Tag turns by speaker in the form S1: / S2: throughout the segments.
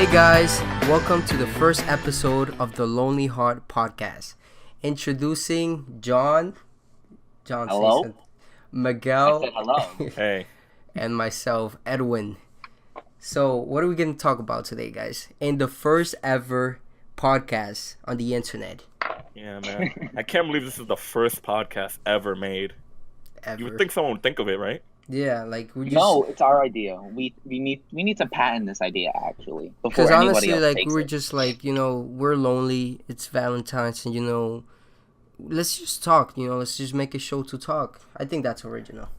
S1: Hey guys, welcome to the first episode of the Lonely Heart Podcast. Introducing John,
S2: Hello?
S1: Jason, Miguel,
S2: I said hello.
S3: Hey.
S1: and myself, Edwin. So, what are we going to talk about today, guys? In the first ever podcast on the internet.
S3: Yeah, man. I can't believe this is the first podcast ever made.
S1: Ever.
S3: You would think someone would think of it, right?
S1: Yeah, like we just...
S2: No, it's our idea. We need to patent this idea actually before
S1: Because
S2: anybody
S1: honestly,
S2: else
S1: like,
S2: takes
S1: we're
S2: it.
S1: just like, we're lonely. It's Valentine's, and let's just talk. Let's just make a show to talk. I think that's original.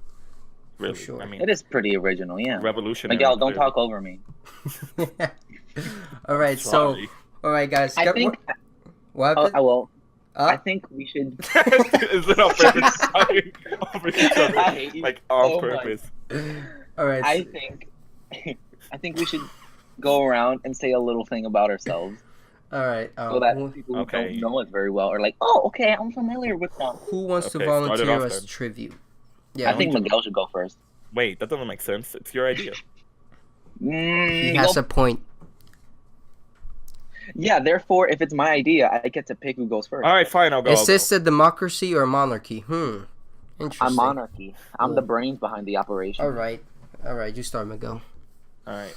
S3: Really?
S1: sure.
S3: I mean,
S2: It is pretty original, yeah.
S3: revolutionary.
S2: Miguel, don't
S3: clearly.
S2: talk over me.
S1: All right,
S3: Sorry.
S1: all right, guys.
S2: I think.
S1: What
S2: Oh,
S1: happened?
S2: I will. I
S1: Uh,
S2: think we should.
S3: Is it on purpose? Talking over each other,
S2: I hate you
S3: like on
S2: so much.
S3: purpose.
S1: all right.
S2: I think we should go around and say a little thing about ourselves
S1: All right.
S2: so that people who
S3: Okay.
S2: don't know us very well are like, oh, okay, I'm familiar with them.
S1: Who wants to
S3: Okay, start it
S1: volunteer
S3: off
S1: as
S3: then.
S1: tribute?
S2: I
S1: Yeah,
S2: think Miguel should go first.
S3: Wait, that doesn't make sense. It's your idea.
S1: he has a point.
S2: Yeah, therefore, if it's my idea, I get to pick who goes first.
S3: All right, fine. I'll go.
S1: Is
S3: I'll
S1: this
S3: go.
S1: a democracy or monarchy? Interesting.
S2: I'm monarchy. I'm
S1: Cool.
S2: the brains behind the operation.
S1: All right. You start, Miguel.
S3: All right.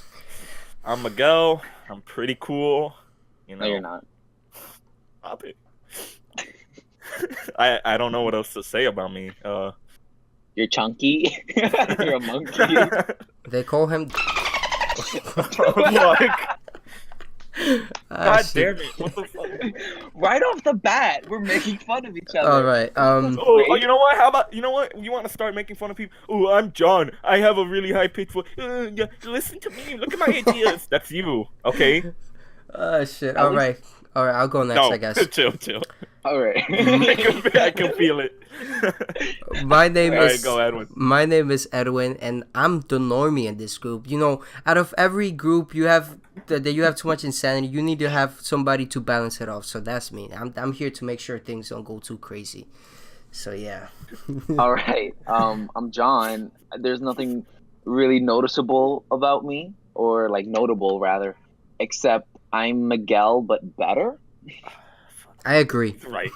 S3: I'm Miguel. I'm pretty cool.
S2: No, you're not.
S3: Stop it. I don't know what else to say about me.
S2: You're chunky. You're a monkey.
S1: They call him.
S3: Like,
S1: Ah,
S3: God
S1: shit.
S3: damn it! What the fuck?
S2: Right off the bat, we're making fun of each other.
S1: All right.
S3: Oh, you know what? How about you want to start making fun of people? Oh, I'm John. I have a really high pitched voice. Yeah, listen to me. Look at my ideas. That's you, okay?
S1: Shit.
S2: At
S1: All
S2: least-
S1: right. I'll go next,
S3: No,
S1: I guess.
S3: chill.
S2: All right.
S3: I can feel it.
S1: My name
S3: All right,
S1: is
S3: go, Edwin.
S1: My name is Edwin, and I'm the normie in this group. Out of every group you have that you have too much insanity, you need to have somebody to balance it off. So that's me. I'm here to make sure things don't go too crazy. So yeah.
S2: All right. I'm John. There's nothing really noticeable about me, or like notable rather, except I'm Miguel, but better.
S1: I agree.
S3: He's right.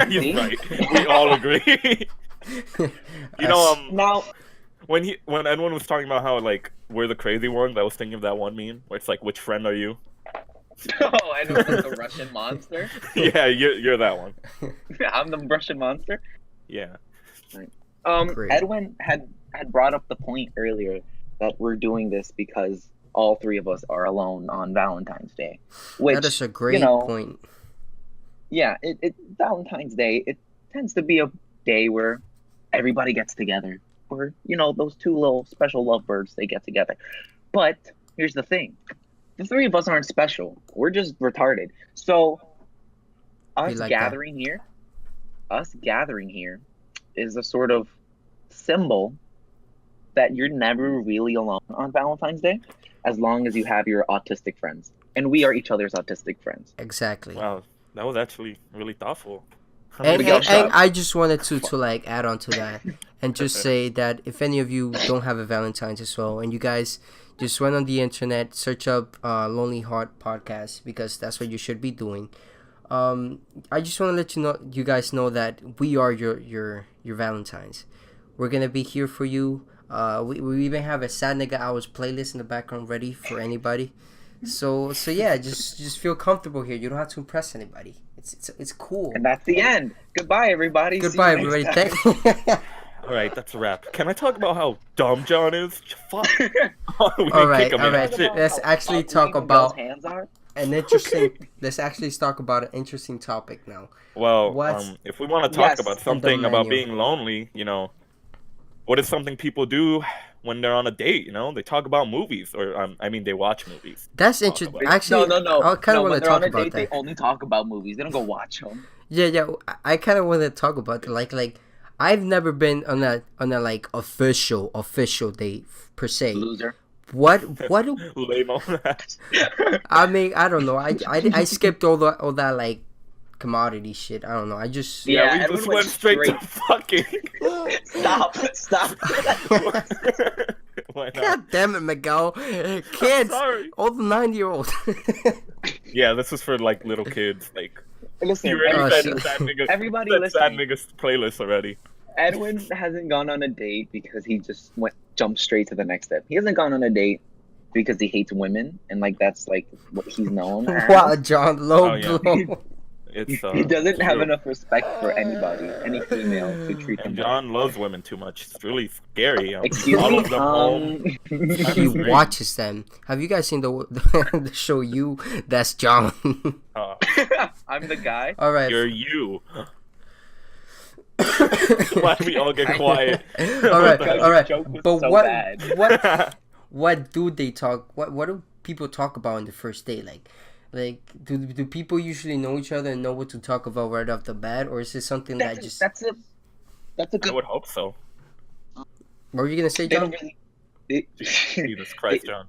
S3: He's right. We all agree.
S2: Now,
S3: when Edwin was talking about how like we're the crazy ones, I was thinking of that one meme where it's like, which friend are you?
S2: I know the Russian monster.
S3: Yeah, you're that one.
S2: I'm the Russian monster.
S3: Yeah.
S1: Great.
S2: Edwin had brought up the point earlier that we're doing this because all three of us are alone on Valentine's Day. Which,
S1: That is a great point.
S2: Yeah, it Valentine's Day, it tends to be a day where everybody gets together. Or, those two little special lovebirds, they get together. But here's the thing. The three of us aren't special. We're just retarded. So us
S1: like
S2: gathering here is a sort of symbol that you're never really alone on Valentine's Day, as long as you have your autistic friends. And we are each other's autistic friends.
S1: Exactly.
S3: Wow, that was actually really thoughtful.
S1: And,
S2: Miguel,
S1: and,
S2: shut
S1: and
S2: up.
S1: I just wanted to like add on to that and just say that if any of you don't have a Valentine's as well, and you guys just went on the internet, search up Lonely Heart Podcast, because that's what you should be doing. I just want to let you guys know that we are your Valentines. We're gonna be here for you. We even have a Sad Nigga Hours playlist in the background ready for anybody. So yeah, just feel comfortable here. You don't have to impress anybody. It's cool.
S2: And that's the end. Goodbye, everybody. See you
S1: Goodbye,
S2: next
S1: everybody.
S2: time.
S1: Thank.
S3: All right, that's a wrap. Can I talk about how dumb John is? Fuck. We
S1: All
S3: can
S1: right,
S3: kick him
S1: all
S3: in.
S1: right.
S3: Shit.
S1: Let's actually
S2: How
S1: talk
S2: ugly
S1: about
S2: Miguel's hands are.
S1: an interesting. Let's actually talk about an interesting topic now.
S3: Well,
S1: What's
S3: if we want to talk
S2: Yes,
S3: about
S1: in the
S3: something about
S1: menu?
S3: being lonely, what is something people do when they're on a date? They talk about movies, or they watch movies.
S1: That's
S3: Talk
S1: interesting.
S3: about-
S1: Actually,
S2: No.
S1: I kind of
S2: when
S1: want to
S2: they're
S1: talk
S2: on a
S1: about
S2: date,
S1: that.
S2: they only talk about movies. They don't go watch them.
S1: Yeah. I kind of want to talk about that. Like I've never been on a like official date per se.
S2: Loser.
S1: What?
S3: Lame on that.
S1: I don't know. I skipped all that like commodity shit. I don't know. I just
S2: Yeah,
S3: we
S2: Edwin
S3: just
S2: went
S3: went straight to
S2: straight-
S3: fucking.
S2: Stop.
S3: Why not?
S1: God damn damn it, Miguel. Kids,
S3: sorry.
S1: all the 9-year-old.
S3: Yeah, this is for like little kids. Like
S2: Listen,
S3: you already said
S1: shit.
S3: sad nigga.
S2: everybody
S3: Said sad
S2: listening.
S3: niggas playlist already.
S2: Edwin hasn't gone on a date because he just jumped straight to the next step. He hasn't gone on a date because he hates women, and like that's like what he's known as.
S1: Wow, John, low
S3: Oh, yeah.
S1: blow.
S3: It's
S2: He doesn't have
S3: true.
S2: enough respect for anybody, any female, to treat them
S3: And
S2: well.
S3: John loves women too much. It's really scary.
S2: Excuse
S3: follows
S2: me.
S3: them home.
S1: He
S3: Great.
S1: watches them. Have you guys seen the show You? That's John.
S2: I'm the guy.
S1: All right.
S3: You're you. Why do we all get quiet?
S1: All right.
S2: Because
S1: All
S2: your
S1: right.
S2: joke was
S1: But
S2: so
S1: what
S2: bad.
S1: what do they talk? What do people talk about on the first date? Like do people usually know each other and know what to talk about right off the bat, or is it something that just?
S2: That's a
S3: I
S2: good.
S3: would hope so.
S1: What were you gonna say,
S2: They
S1: John?
S2: don't really.
S3: Jesus Christ, John.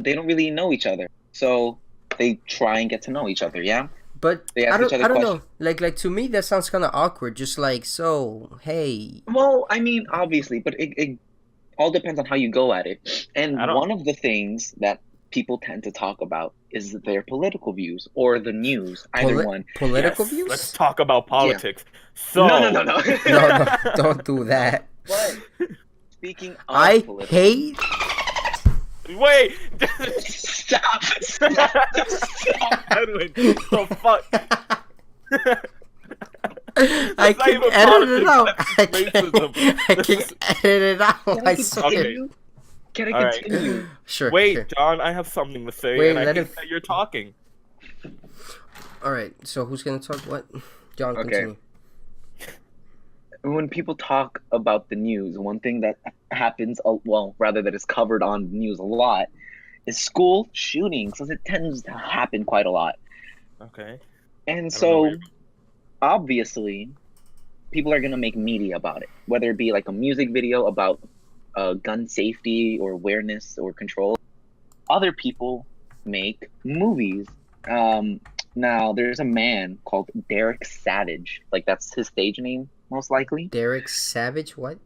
S2: They don't really know each other, so they try and get to know each other. Yeah.
S1: But
S2: They
S1: I
S2: ask
S1: don't
S2: each other
S1: know. Like to me that sounds kind of awkward. Just like, so hey.
S2: Well, I mean, obviously, but it all depends on how you go at it. And
S3: I don't-
S2: one of the things that people tend to talk about is their political views or the news. Either one.
S1: Political
S3: Yes,
S1: views?
S3: Let's talk about politics. So
S2: No.
S1: No, don't do that.
S2: But speaking of
S1: I
S2: political,
S1: hate.
S3: Wait.
S2: stop.
S3: Edwin, the fuck.
S1: I
S3: not
S1: can
S3: even
S1: edit it
S3: politics,
S1: out.
S3: that's
S1: I can
S3: racism.
S1: edit it out.
S2: Can
S1: I
S2: I
S1: swear.
S2: continue? Can I
S3: All right.
S2: continue?
S1: Sure.
S3: Wait,
S1: sure.
S3: John, I have something to say,
S1: Wait,
S3: and I
S1: let
S3: think
S1: him-
S3: that you're talking.
S1: All right. So who's gonna talk? What? John,
S2: Okay.
S1: continue.
S2: When people talk about the news, one thing that happens, rather that is covered on the news a lot, is school shootings, because it tends to happen quite a lot.
S3: Okay.
S2: And
S3: I don't know
S2: so,
S3: what you mean.
S2: obviously, people are going to make media about it, whether it be like a music video about gun safety or awareness or control. Other people make movies. Now, there's a man called Derek Savage. Like, that's his stage name, most likely.
S1: Derek Savage. What?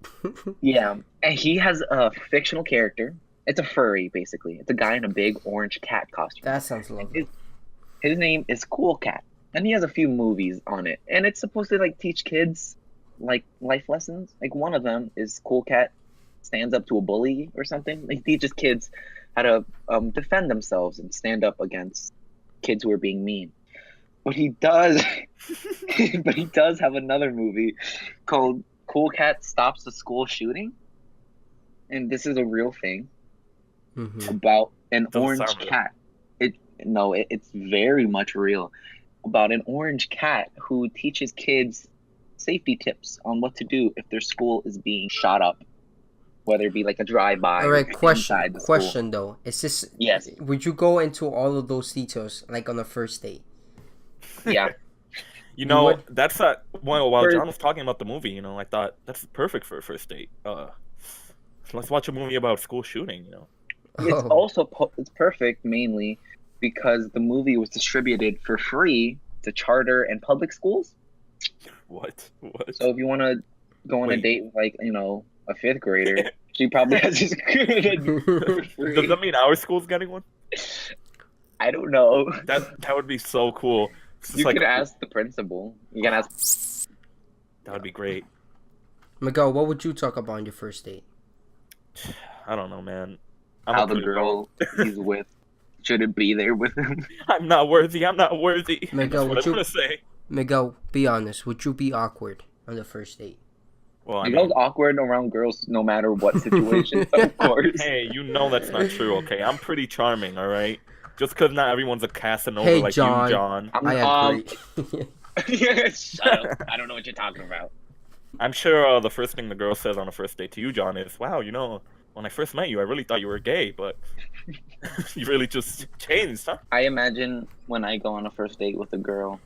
S2: Yeah, and he has a fictional character. It's a furry, basically. It's a guy in a big orange cat costume.
S1: That sounds lovely.
S2: His name is Cool Cat, and he has a few movies on it. And it's supposed to like teach kids like life lessons. Like one of them is Cool Cat stands up to a bully or something. Like teaches kids how to defend themselves and stand up against kids who are being mean. But he does, but he does have another movie called Cool Cat Stops the School Shooting, and this is a real thing
S1: Mhm.
S2: about an
S3: Doesn't
S2: orange
S3: sound real.
S2: cat. It's very much real about an orange cat who teaches kids safety tips on what to do if their school is being shot up, whether it be like a drive-by.
S1: All right.
S2: or
S1: Question.
S2: inside the school.
S1: Question though. Is this?
S2: Yes.
S1: Would you go into all of those details like on the first date?
S2: Yeah.
S3: You know,
S1: What?
S3: that's not. While
S2: For-
S3: John was talking about the movie, you know, I thought that's perfect for a first date. Let's watch a movie about school shooting. You know.
S2: It's
S1: Oh.
S2: also it's perfect mainly because the movie was distributed for free to charter and public schools.
S3: What? What?
S2: So if you want to go on a
S3: Wait.
S2: date with like a fifth grader, she probably has this for free.
S3: Does that mean our school's getting one?
S2: I don't know.
S3: That would be so cool. It's just
S2: You
S3: like
S2: can ask the principal. You can ask.
S3: that would be great.
S1: Miguel, what would you talk about on your first date?
S3: I don't know, man. I'm
S2: How
S3: a
S2: the
S3: pretty-
S2: girl he's with shouldn't be there with him.
S3: I'm not worthy. I'm not worthy.
S1: Miguel,
S3: That's
S1: would
S3: what I'm
S1: you-
S3: gonna say.
S1: Miguel, be honest. Would you be awkward on the first date?
S3: Well, I
S2: You
S3: mean,
S2: know, awkward around girls no matter what situation. Of course.
S3: hey, you know that's not true, okay? I'm pretty charming, all right? Just because not everyone's a Casanova
S1: Hey,
S3: like
S1: John.
S3: you, John.
S1: I agree.
S2: Shut up. I don't know what you're talking about.
S3: I'm sure the first thing the girl says on a first date to you, John, is, "Wow, you know, when I first met you, I really thought you were gay, but you really just changed, huh?"
S2: I imagine when I go on a first date with a girl,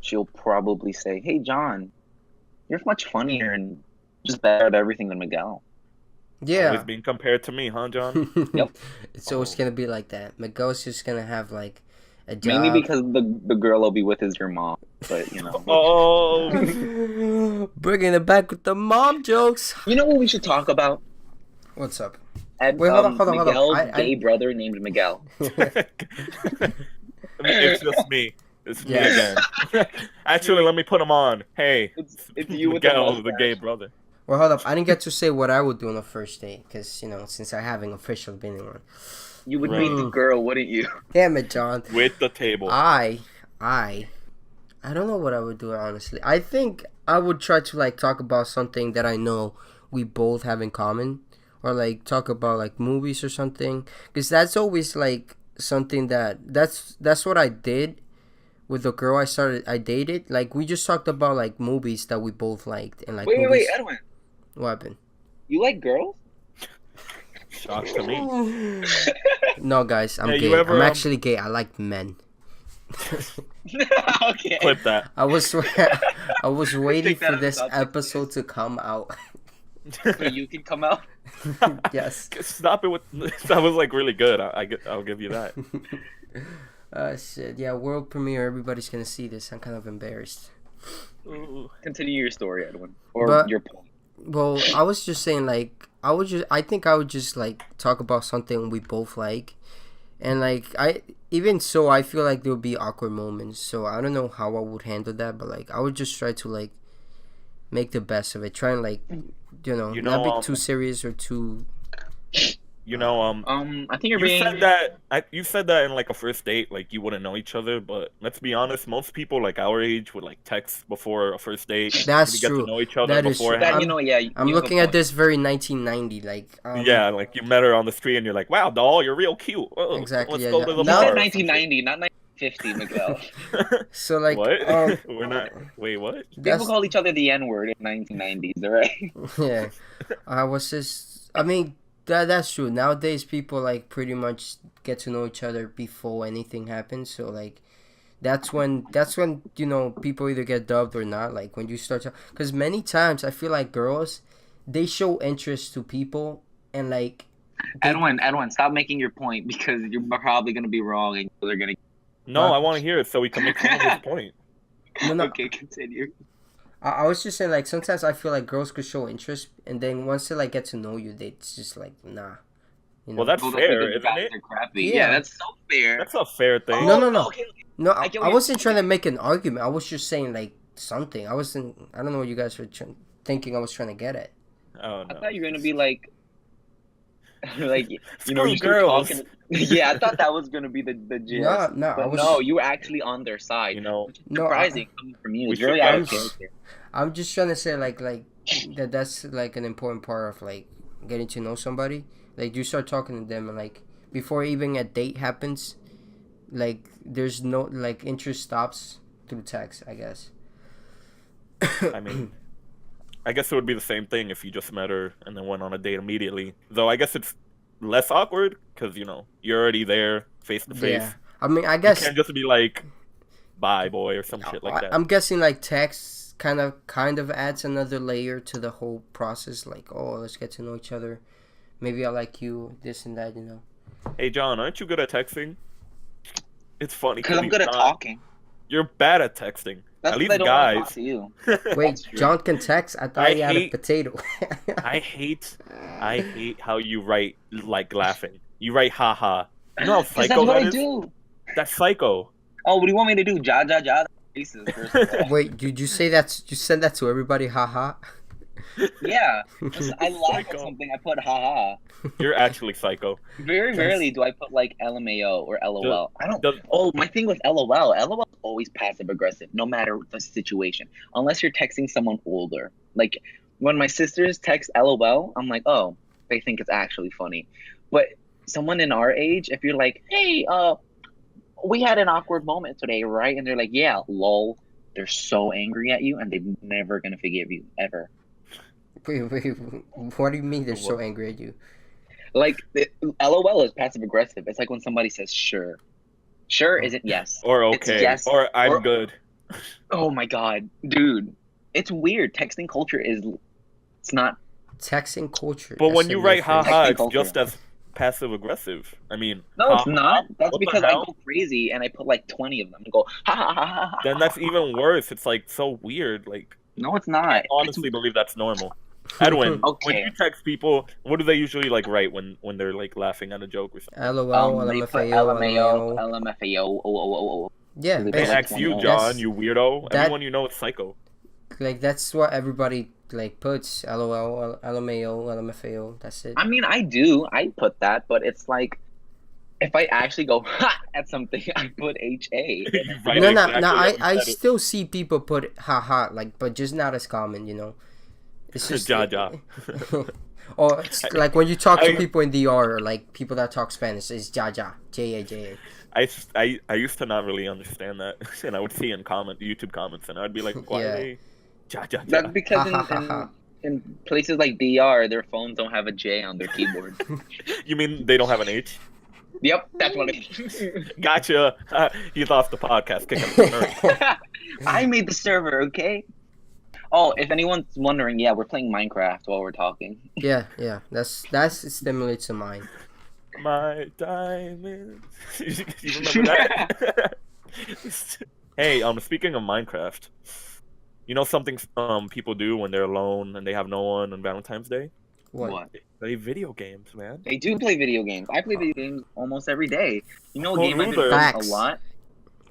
S2: she'll probably say, "Hey, John, you're much funnier and just better at everything than Miguel."
S1: Yeah.
S3: Always being compared to me, huh, John?
S2: Yep.
S1: It's always gonna be like that. Miguel's just gonna have like a job.
S2: Mainly because the girl I'll be with is your mom. But,
S3: Oh,
S1: Bringing it back with the mom jokes.
S2: You know what we should talk about?
S1: What's up?
S2: And
S1: Wait, hold on.
S2: Miguel's gay brother named Miguel.
S3: It's just me. It's me
S1: Yes.
S3: again. Actually, let me put him on. Hey,
S2: It's you with the
S3: Miguel, the gay
S2: mustache.
S3: brother.
S1: Well, hold up. I didn't get to say what I would do on a first date because, since I haven't officially been in one.
S2: You would meet the girl, wouldn't you?
S1: Damn it, John.
S3: With the table.
S1: I don't know what I would do, honestly. I think I would try to, like, talk about something that I know we both have in common. Or, like, talk about, like, movies or something. Because that's always, like, something that's what I did with the girl I dated. Like, we just talked about, like, movies that we both liked. And, like,
S2: Wait, Edwin.
S1: What happened?
S2: You like girls?
S3: Shock to me.
S1: No, guys, I'm
S3: Yeah,
S1: gay.
S3: you ever,
S1: I'm actually gay. I like men.
S2: Okay.
S3: Clip that.
S1: I was waiting
S2: Take that
S1: for
S2: as
S1: this
S2: a subject.
S1: episode to come out.
S2: So you can come out.
S1: Yes.
S3: Stop it with that was like really good. I'll give you that.
S1: Shit. Yeah, world premiere. Everybody's gonna see this. I'm kind of embarrassed.
S2: Continue your story, Edwin, or
S1: But-
S2: your point.
S1: Well, I was just saying, like, I think I would just, like, talk about something we both like. And, like, I feel like there would be awkward moments. So I don't know how I would handle that, but, like, I would just try to, like, make the best of it. Try and, like, not be too serious or too...
S2: I think you're
S3: you
S2: being.
S3: said that you said that in like a first date, like you wouldn't know each other. But let's be honest, most people like our age would like text before a first date.
S1: That's
S3: Maybe get
S1: true.
S3: to know each other
S1: That is true.
S3: beforehand.
S1: I'm looking at this very 1990, like...
S3: Yeah, like you met her on the street and you're like, "Wow, doll, you're real cute." Oh,
S1: Exactly,
S3: Let's
S1: yeah,
S3: go
S1: yeah.
S3: to the
S1: Now-
S3: bar.
S2: Not 1990, not 1950, Miguel.
S1: So, like...
S3: What? We're not. Wait, what?
S2: People called each other the N-word in 1990s, alright?
S1: Yeah. I was just... I mean... That's true. Nowadays, people, like, pretty much get to know each other before anything happens. So, like, that's when people either get dubbed or not. Like, when you start to... Because many times, I feel like girls, they show interest to people and, like...
S2: Edwin, stop making your point because you're probably going to be wrong and they're going to...
S3: No, I want to hear it so we can make fun of his point.
S1: No.
S2: Okay, continue.
S1: I was just saying, like, sometimes I feel like girls could show interest, and then once they, like, get to know you, it's just like, nah.
S3: Well, that's
S2: Well,
S3: fair,
S2: the
S3: isn't
S2: guys
S3: it?
S2: are crappy.
S1: Yeah.
S2: Yeah, that's so fair.
S3: That's a fair thing.
S1: No.
S2: Okay.
S1: No,
S2: I get what
S1: I
S2: you're
S1: wasn't trying
S2: saying.
S1: to make an argument. I was just saying, like, something. I don't know what you guys were thinking I was trying to get at.
S3: Oh
S2: I
S3: no.
S2: thought you were going to be like, like, you know,
S3: Screw
S2: you start
S3: girls.
S2: talking. Yeah, I thought that was going to be the gist.
S1: No,
S2: But no, you were actually on their side.
S3: You know,
S2: Which is surprising coming from you.
S3: we
S2: It's really
S3: should
S2: out
S1: get-
S2: of character.
S1: I'm just trying to say, like that's, like, an important part of, like, getting to know somebody. Like, you start talking to them, and, like, before even a date happens, like, there's no, like, interest stops through text, I guess.
S3: I mean, I guess it would be the same thing if you just met her and then went on a date immediately. Though I guess it's less awkward because you're already there face to face.
S1: Yeah. I mean, I
S3: You
S1: guess...
S3: can't just be like, "Bye, boy," or some shit like that.
S1: I'm guessing, like, text kind of adds another layer to the whole process. Like, oh, let's get to know each other. Maybe I like you, this and that,
S3: Hey, John, aren't you good at texting? It's funny
S2: Because I'm
S3: he's
S2: good at
S3: not.
S2: talking.
S3: You're bad at texting.
S2: That's
S3: At
S2: because
S3: least
S2: I don't want to
S3: guys.
S2: talk to you.
S1: Wait,
S2: That's true.
S1: John can text? I thought he had a
S3: hate-
S1: potato.
S3: I hate how you write like laughing. You write haha. You know how
S2: 'Cause that's
S3: psycho
S2: what
S3: that
S2: I
S3: is?
S2: do.
S3: That's psycho.
S2: Oh, what do you want me to do? Ja. Faces, first of all.
S1: Wait, did you say that? You send that to everybody? Haha.
S2: Yeah. I laugh at
S3: Psycho.
S2: something, I put haha.
S3: You're actually psycho.
S2: Very rarely do I put like LMAO or LOL. I don't.
S3: Does-
S2: Oh, my thing with LOL. LOL is always passive aggressive, no matter the situation. Unless you're texting someone older. Like when my sisters text LOL, I'm like, oh, they think it's actually funny. But someone in our age, if you're like, hey, we had an awkward moment today, right? And they're like, yeah, lol. They're so angry at you, and they're never gonna forgive you ever.
S1: Wait, what do you mean they're so angry at you?
S2: Like, LOL is passive aggressive. It's like when somebody says sure. Sure isn't yes.
S3: Or
S2: It's
S3: okay.
S2: yes,
S3: Or I'm
S2: or-
S3: good.
S2: Oh my god, dude. It's weird. Texting culture it's not.
S1: Texting culture.
S3: But when
S1: that's
S3: you
S1: a
S3: write
S1: new phrase.
S3: haha,
S2: Texting
S3: it's
S2: culture.
S3: just as passive aggressive. I mean,
S2: No, it's
S3: haha.
S2: not. That's
S3: What the
S2: because I
S3: hell?
S2: go crazy and I put like 20 of them and go ha ha ha ha ha.
S3: Then that's even worse. It's like so weird. Like,
S2: No, it's
S3: I
S2: not.
S3: honestly believe that's normal. Edwin, when
S2: Okay.
S3: you text people, what do they usually like write when they're like laughing at a joke or something?
S1: LOL,
S2: They put
S1: LMFAO,
S2: LMAO,
S1: LMAO.
S2: LMFAO, oh.
S1: Yeah,
S2: They
S3: They
S2: put like
S3: ask you,
S2: 20
S3: John, you weirdo.
S1: that-
S3: Everyone you know is psycho.
S1: like that's what everybody like puts. LOL, LMAO, LMFAO. That's it.
S2: I mean, I put that, but it's like, if I actually go ha at something, I put HA.
S3: Right,
S1: No,
S3: exactly,
S1: I
S3: you said it.
S1: still see people put haha, like, but just not as common, you know. It's just
S3: Jaja.
S1: or it's like when you talk to
S3: I-
S1: people in DR or like people that talk Spanish, it's jaja, JA.
S3: I used to not really understand that, and I would see in YouTube comments, and I'd be like, why
S1: Yeah.
S3: are they ja ja
S2: That's
S3: ja?
S2: because
S1: Ha, ha, ha, ha.
S2: in places like DR, their phones don't have a J on their keyboard.
S3: You mean they don't have an H?
S2: Yep, that's what it is.
S3: Gotcha. He's off the podcast. Kick him. All right.
S2: I made the server, okay? Oh, if anyone's wondering, yeah, we're playing Minecraft while we're talking.
S1: Yeah, that's it stimulates the mind.
S3: My diamonds. You remember that? Hey, speaking of Minecraft, you know something people do when they're alone and they have no one on Valentine's Day?
S1: What?
S3: They play video games, man.
S2: They do play video games. I play video games almost every day. You know, a
S3: Oh,
S2: game I've been
S3: loser.
S2: playing
S1: Facts.
S2: a lot.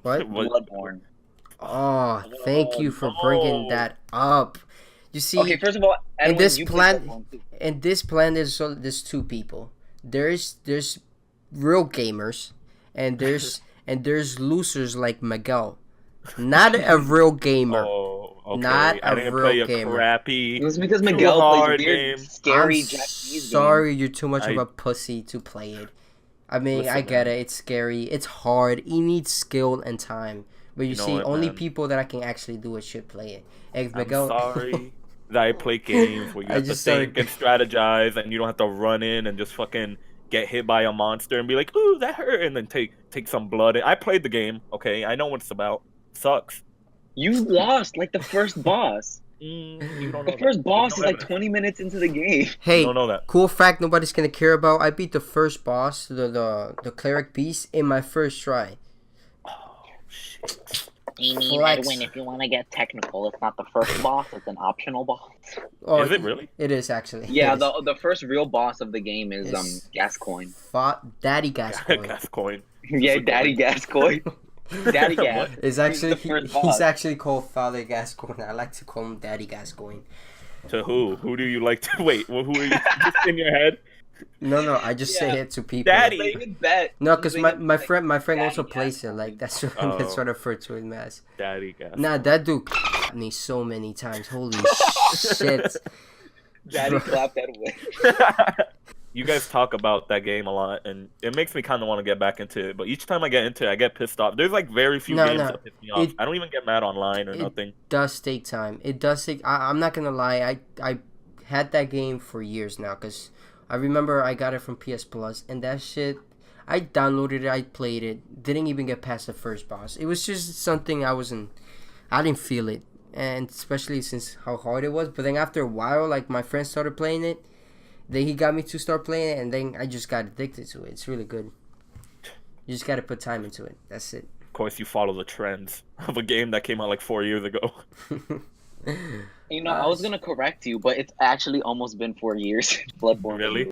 S1: What?
S2: Bloodborne.
S1: Oh, thank you for bringing
S3: no.
S1: that up. You see,
S2: Okay, first of all, Edwin,
S1: this
S2: you
S1: plan-
S2: play Bloodborne too.
S1: in this plan there's two people. There's real gamers, and there's losers like Miguel. Not a real gamer.
S3: Oh, okay.
S1: Not
S3: I
S1: a
S3: didn't
S1: real
S3: play a
S1: gamer.
S3: crappy.
S2: It was because
S3: too
S2: Miguel plays
S3: hard
S2: weird,
S3: game.
S2: scary
S1: I'm
S2: Japanese
S1: sorry, you're too much of
S3: I-
S1: a pussy to play it. I mean,
S3: Listen,
S1: I get
S3: man.
S1: it. It's scary. It's hard. It needs skill and time. But you
S3: You know
S1: see,
S3: what,
S1: only
S3: man?
S1: people that I can actually do it should play it. If
S3: I'm
S1: Miguel,
S3: sorry that I play games where you
S1: I
S3: have to
S1: just
S3: think and strategize, and you don't have to run in and just fucking get hit by a monster and be like, "Ooh, that hurt," and then take some blood. I played the game. Okay, I know what it's about. Sucks.
S2: You lost like the first boss.
S3: You don't know
S2: The first
S3: that.
S2: boss
S3: You
S2: is
S3: don't
S2: like
S3: know
S2: 20 minutes into the game.
S3: that.
S1: hey,
S3: You don't know that.
S1: cool fact nobody's gonna care about. I beat the first boss, the cleric beast, in my first try.
S3: Oh shit.
S2: You mean,
S1: Flex.
S2: Edwin, if you want to get technical, it's not the first boss, it's an optional boss.
S1: Oh,
S3: Is it really?
S1: It is actually.
S2: Yeah,
S1: It is.
S2: the first real boss of the game is
S1: It's-
S2: Gascoigne.
S1: Daddy Gascoigne.
S3: Gas coin.
S2: Yeah, Daddy Gascoigne. Daddy Gas.
S3: What?
S1: It's actually
S2: the first
S1: he's
S2: boss.
S1: actually called Father Gascoigne. I like to call him Daddy Gascoigne.
S3: To who? Who do you like to wait? Who are you just in your head?
S1: No, I just say
S2: Yeah.
S1: it to people.
S3: Daddy.
S2: David Bet.
S1: No, because my
S2: David-
S1: friend also
S2: Daddy
S1: plays it. Like that's what
S3: Oh.
S1: that's what I refer to him as.
S3: Daddy gas.
S1: Nah, that dude me so many times. Holy shit!
S2: Daddy clapped Edwin.
S3: You guys talk about that game a lot, and it makes me kind of want to get back into it. But each time I get into it, I get pissed off. There's like very few
S1: No,
S3: games
S1: no.
S3: that piss me off.
S1: It-
S3: I don't even get mad online or
S1: it-
S3: nothing.
S1: Does take time. It does take. I'm not gonna lie. I had that game for years now because I remember I got it from PS Plus, and that shit. I downloaded it. I played it. Didn't even get past the first boss. It was just something I didn't feel it, and especially since how hard it was. But then after a while, like my friend started playing it. Then he got me to start playing it, and then I just got addicted to it. It's really good. You just gotta put time into it. That's it.
S3: Of course, you follow the trends of a game that came out like 4 years ago.
S2: You know, I was gonna correct you, but it's actually almost been 4 years. Bloodborne.
S3: Really?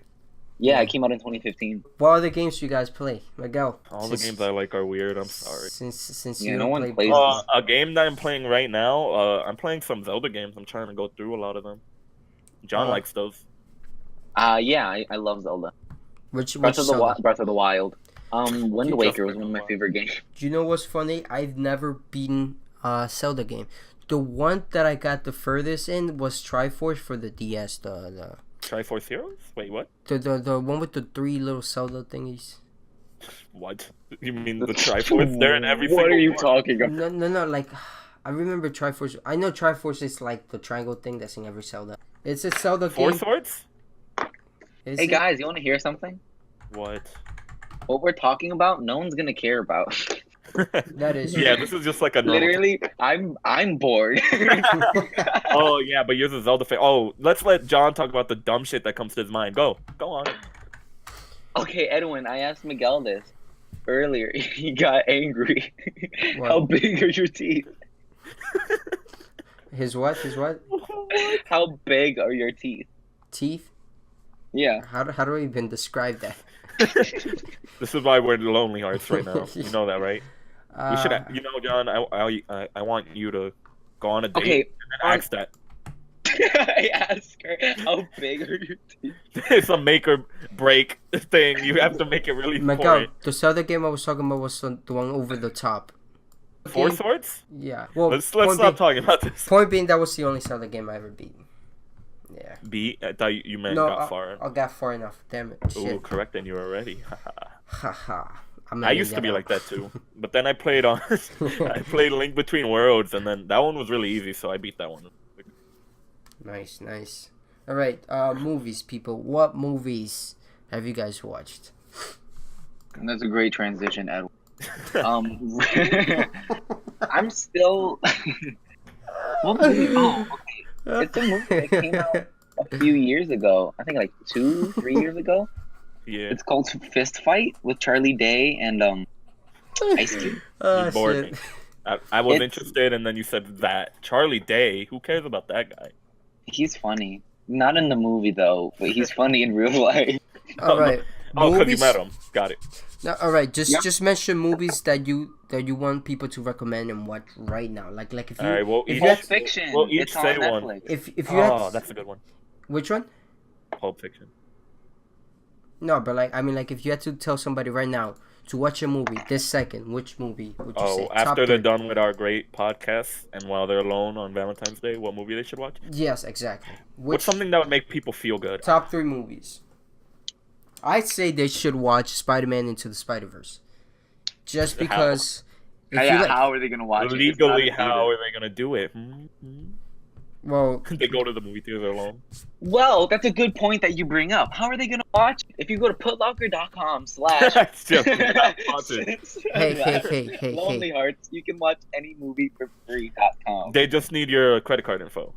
S2: Yeah, it came out in 2015.
S1: What other games do you guys play, Miguel?
S3: All the games I like are weird. I'm sorry.
S1: Since
S2: Yeah,
S1: you
S2: no
S1: don't
S2: one
S1: play
S2: plays
S1: Blood-
S3: A game that I'm playing right now. I'm playing some Zelda games. I'm trying to go through a lot of them. John likes those.
S2: Yeah, I love Zelda.
S1: which
S2: Breath of
S1: Zelda?
S2: Breath of the Wild. Wind
S3: You
S2: Waker
S3: just
S2: was one of my
S3: Wild.
S2: favorite games.
S1: Do you know what's funny? I've never beaten a Zelda game. The one that I got the furthest in was Triforce for the DS.
S3: Triforce Heroes? Wait, what?
S1: The one with the 3 little Zelda thingies.
S3: What? You mean the Triforce? They're in every
S2: What
S3: single
S2: are you
S3: one.
S2: talking about?
S1: No. Like, I remember Triforce. I know Triforce is like the triangle thing that's in every Zelda. It's a Zelda
S3: Four
S1: game.
S3: Swords?
S1: Is
S2: Hey
S1: it?
S2: guys, you want to hear something?
S3: What?
S2: What we're talking about, no one's gonna care about.
S1: That is
S3: Yeah,
S1: true.
S3: this is just like a normal.
S2: Literally, I'm bored.
S3: Oh yeah, but yours is Zelda fan. Oh, let's let John talk about the dumb shit that comes to his mind. Go on.
S2: Okay, Edwin, I asked Miguel this earlier. He got angry.
S1: What?
S2: How big are your teeth?
S1: His what? His what?
S2: How big are your teeth?
S1: Teeth?
S2: Yeah.
S1: How do I even describe that?
S3: This is why we're lonely hearts right now. You know that, right? We should,
S1: Uh,
S3: John. I want you to go on a date
S2: Okay.
S3: and then ask that.
S2: I ask her, how big are your teeth?
S3: It's a make or break thing. You have to make it really
S1: Miguel,
S3: important.
S1: the other game I was talking about was the one over the top.
S3: Four
S1: Game-
S3: swords?
S1: Yeah. Well,
S3: Let's
S1: point
S3: stop
S1: being,
S3: talking about this.
S1: point being, that was the only Zelda game I ever beat. Yeah.
S3: Beat? I thought you meant
S1: No,
S3: got far.
S1: I got far enough. Damn it.
S3: Ooh,
S1: Shit.
S3: correct, and you were ready.
S1: Haha.
S3: I used to be like that too, but then I played I played Link Between Worlds, and then that one was really easy, so I beat that one.
S1: Nice, nice. All right, movies, people. What movies have you guys watched?
S2: And that's a great transition, Edward. I'm still. What movie? Oh, okay. It's a movie that came out a few years ago. I think like 2-3 years ago.
S3: Yeah.
S2: It's called Fist Fight with Charlie Day and Ice Cube.
S3: You bored
S1: Shit.
S3: me. I was
S2: It's-
S3: interested, and then you said that Charlie Day. Who cares about that guy?
S2: He's funny. Not in the movie though, but he's funny in real life.
S1: All right.
S3: Oh, because you
S1: Movies-
S3: met him. Got it.
S1: No, all right, just
S2: Yep.
S1: just mention movies that you want people to recommend and watch right now. Like if you
S3: All right. Well,
S1: if
S3: each,
S1: you
S2: Pulp
S1: had,
S2: Fiction.
S3: Well, each
S2: It's on
S3: say one.
S2: Netflix.
S1: if you had
S3: Oh, that's a good one.
S1: which one?
S3: Pulp Fiction.
S1: No, but like I mean like if you had to tell somebody right now to watch a movie this second, which movie would you say?
S3: Oh, after they're
S1: three.
S3: done with our great podcast, and while they're alone on Valentine's Day, what movie they should watch?
S1: Yes, exactly.
S3: What's something that would make people feel good?
S1: Top 3 movies? I'd say they should watch Spider-Man Into the Spider-Verse. Just
S3: How?
S1: because if
S2: Yeah,
S1: you like,
S2: how are they gonna watch it? It's not
S3: Legally,
S2: in
S3: how
S2: theater.
S3: are they gonna do it?
S1: well,
S3: They go to the movie theater alone.
S2: Well, that's a good point that you bring up. How are they gonna watch it? If you go to putlocker.com/.
S3: It's just not sponsored.
S1: hey.
S2: Lonely Hearts, you can watch any movie for free.com.
S3: They just need your credit card info.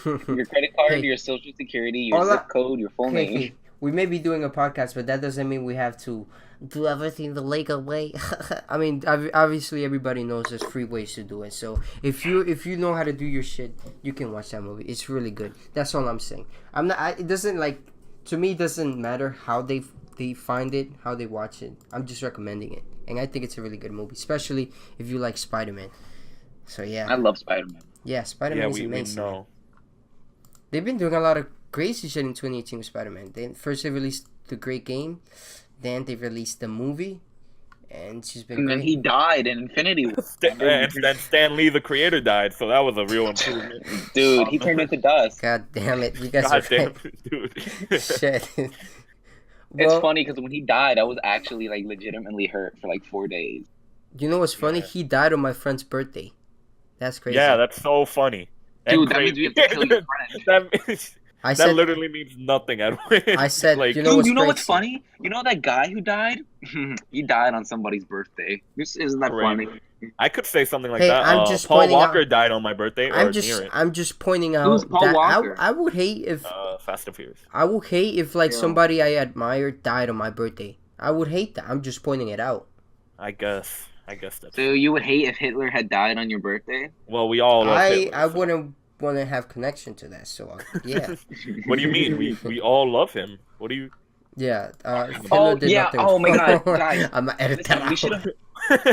S2: Your credit card,
S1: Hey.
S2: your social security, your
S1: All
S2: zip code, your full name.
S1: hey, we may be doing a podcast, but that doesn't mean we have to do everything the legal way. I mean, obviously everybody knows there's free ways to do it. So if you know how to do your shit, you can watch that movie. It's really good. That's all I'm saying. It doesn't like to me. It doesn't matter how they find it, how they watch it. I'm just recommending it, and I think it's a really good movie, especially if you like Spider-Man. So
S2: I
S1: yeah,
S2: love Spider-Man.
S1: yeah, Spider-Man is
S3: we
S1: amazing.
S3: know.
S1: They've been doing a lot of crazy shit in 2018 with Spider-Man. They released the great game, then they released the movie, and she's been
S2: And then
S1: great.
S2: he died in Infinity War.
S3: And then Stan Lee, the creator, died, so that was a real improvement.
S2: Dude, he turned into dust.
S1: God damn it, you guys
S3: God
S1: are
S3: damn
S1: right.
S3: it, dude.
S1: Shit.
S2: It's
S1: Well,
S2: funny because when he died, I was actually like legitimately hurt for like 4 days.
S1: you know what's funny?
S3: Yeah.
S1: He died on my friend's birthday. That's crazy.
S3: Yeah, that's so funny. And
S2: Dude, that means we have to kill your friend.
S1: I
S3: that
S1: said,
S3: literally means nothing, Edwin.
S1: I said,
S3: like,
S1: you know
S2: Dude,
S1: what's
S2: you know what's
S1: crazy?
S2: funny? You know that guy who died? He died on somebody's birthday. Isn't that funny?
S3: I could say something like
S1: Hey,
S3: that.
S1: I'm just
S3: Paul
S1: pointing
S3: Walker
S1: out-
S3: died on my birthday, or
S1: I'm
S3: near it.
S1: just pointing
S2: Who's
S1: out
S2: Paul
S1: that
S2: Walker?
S1: I would hate if
S3: Fast and Furious.
S1: I would hate if like
S2: Yeah.
S1: somebody I admire died on my birthday. I would hate that. I'm just pointing it out.
S3: I guess that's.
S2: So you would hate if Hitler had died on your birthday?
S3: Well, we all love Hitler,
S1: I
S3: so-
S1: wouldn't want to have connection to that. So yeah,
S3: What do you mean? We all love him. What do you?
S1: yeah. Hitler
S2: Oh,
S1: did
S2: yeah.
S1: nothing
S2: Oh, my God, guys.
S1: I'm gonna edit
S2: Listen,
S1: that
S2: we
S1: out.
S2: should have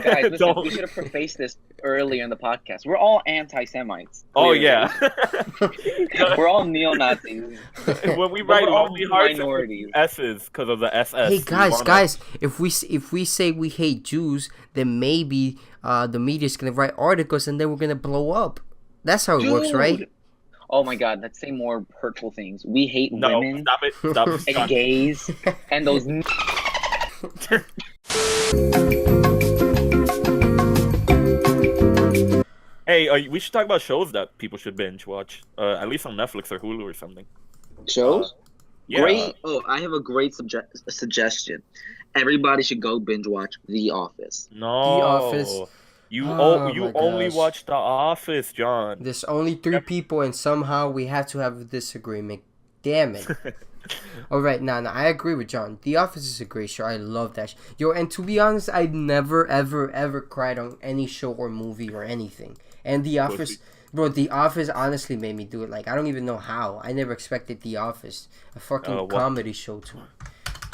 S2: guys, listen,
S3: Don't-
S2: we should have prefaced this earlier in the podcast. We're all anti-Semites.
S3: Oh
S2: clearly.
S3: yeah.
S2: We're all neo-Nazis.
S3: When we
S2: But
S3: write
S2: we're all
S3: lonely hearts,
S2: minorities.
S3: S's because of the SS.
S1: Hey
S3: we
S1: guys,
S3: wanna-
S1: if we say we hate Jews, then maybe the media's gonna write articles and then we're gonna blow up. That's how it works, right?
S2: Dude. Oh my God, let's say more hurtful things. We hate
S3: No,
S2: women
S3: stop it. Stop it.
S2: and
S3: Stop.
S2: gays and those.
S3: Hey, we should talk about shows that people should binge watch, at least on Netflix or Hulu or something.
S2: Shows?
S3: Yeah.
S2: Great. Oh, I have a great suggestion. Everybody should go binge watch The Office.
S3: No.
S1: Office.
S3: You
S1: Oh,
S3: you
S1: my
S3: only
S1: gosh.
S3: watch The Office, John.
S1: There's only 3 people, and somehow we have to have a disagreement. Damn it. All right, nah, I agree with John. The Office is a great show. I love that. Yo, and to be honest, I never, ever, ever cried on any show or movie or anything. And The Office, Bro, The Office honestly made me do it. Like, I don't even know how. I never expected The Office, a fucking
S3: What?
S1: comedy show, to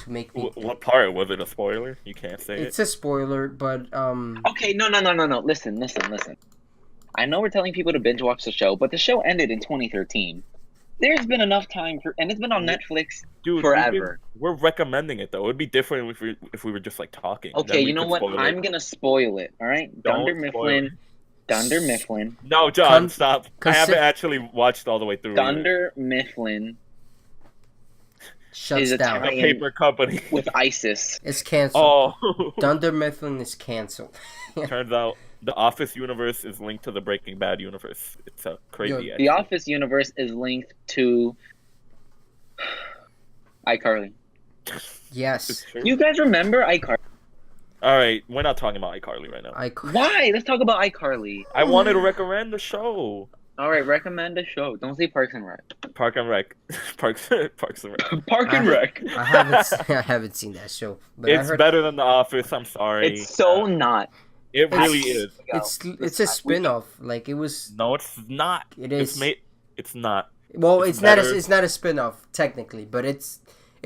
S1: make me.
S3: What part was it? A spoiler? You can't say
S1: It's
S3: it.
S1: a spoiler, but
S2: Okay, no. Listen. I know we're telling people to binge watch the show, but the show ended in 2013. There's been enough time and it's been on Netflix
S3: Dude,
S2: forever.
S3: We're recommending it though. It'd be different if we were just like talking.
S2: Okay,
S3: Then we
S2: you know
S3: could
S2: what?
S3: spoil it.
S2: I'm gonna spoil it. All right,
S3: Don't spoil it.
S2: Dunder Mifflin.
S3: No, John, stop. I haven't actually watched all the way through.
S2: Dunder Mifflin
S1: shuts
S2: is a
S1: down.
S3: A paper company
S2: with ISIS.
S1: It's canceled.
S3: Oh,
S1: Dunder Mifflin is canceled.
S3: turns out the Office universe is linked to the Breaking Bad universe. It's a crazy.
S2: The Office universe is linked to iCarly.
S1: Yes.
S2: You guys remember iCarly?
S3: All right, we're not talking about iCarly right now.
S2: Why? Let's talk about iCarly.
S3: I wanted to recommend the show.
S2: All right, recommend a show. Don't say Parks and Rec.
S3: Park and Rec. Parks and Rec.
S2: Park and Rec.
S1: I haven't seen that show, but
S3: It's better than The Office. I'm sorry.
S2: It's so not.
S3: It really is.
S1: It's a spin-off. Like, it was.
S3: No, it's not.
S1: It is.
S3: It's not.
S1: Well, it's not a spin-off technically, but it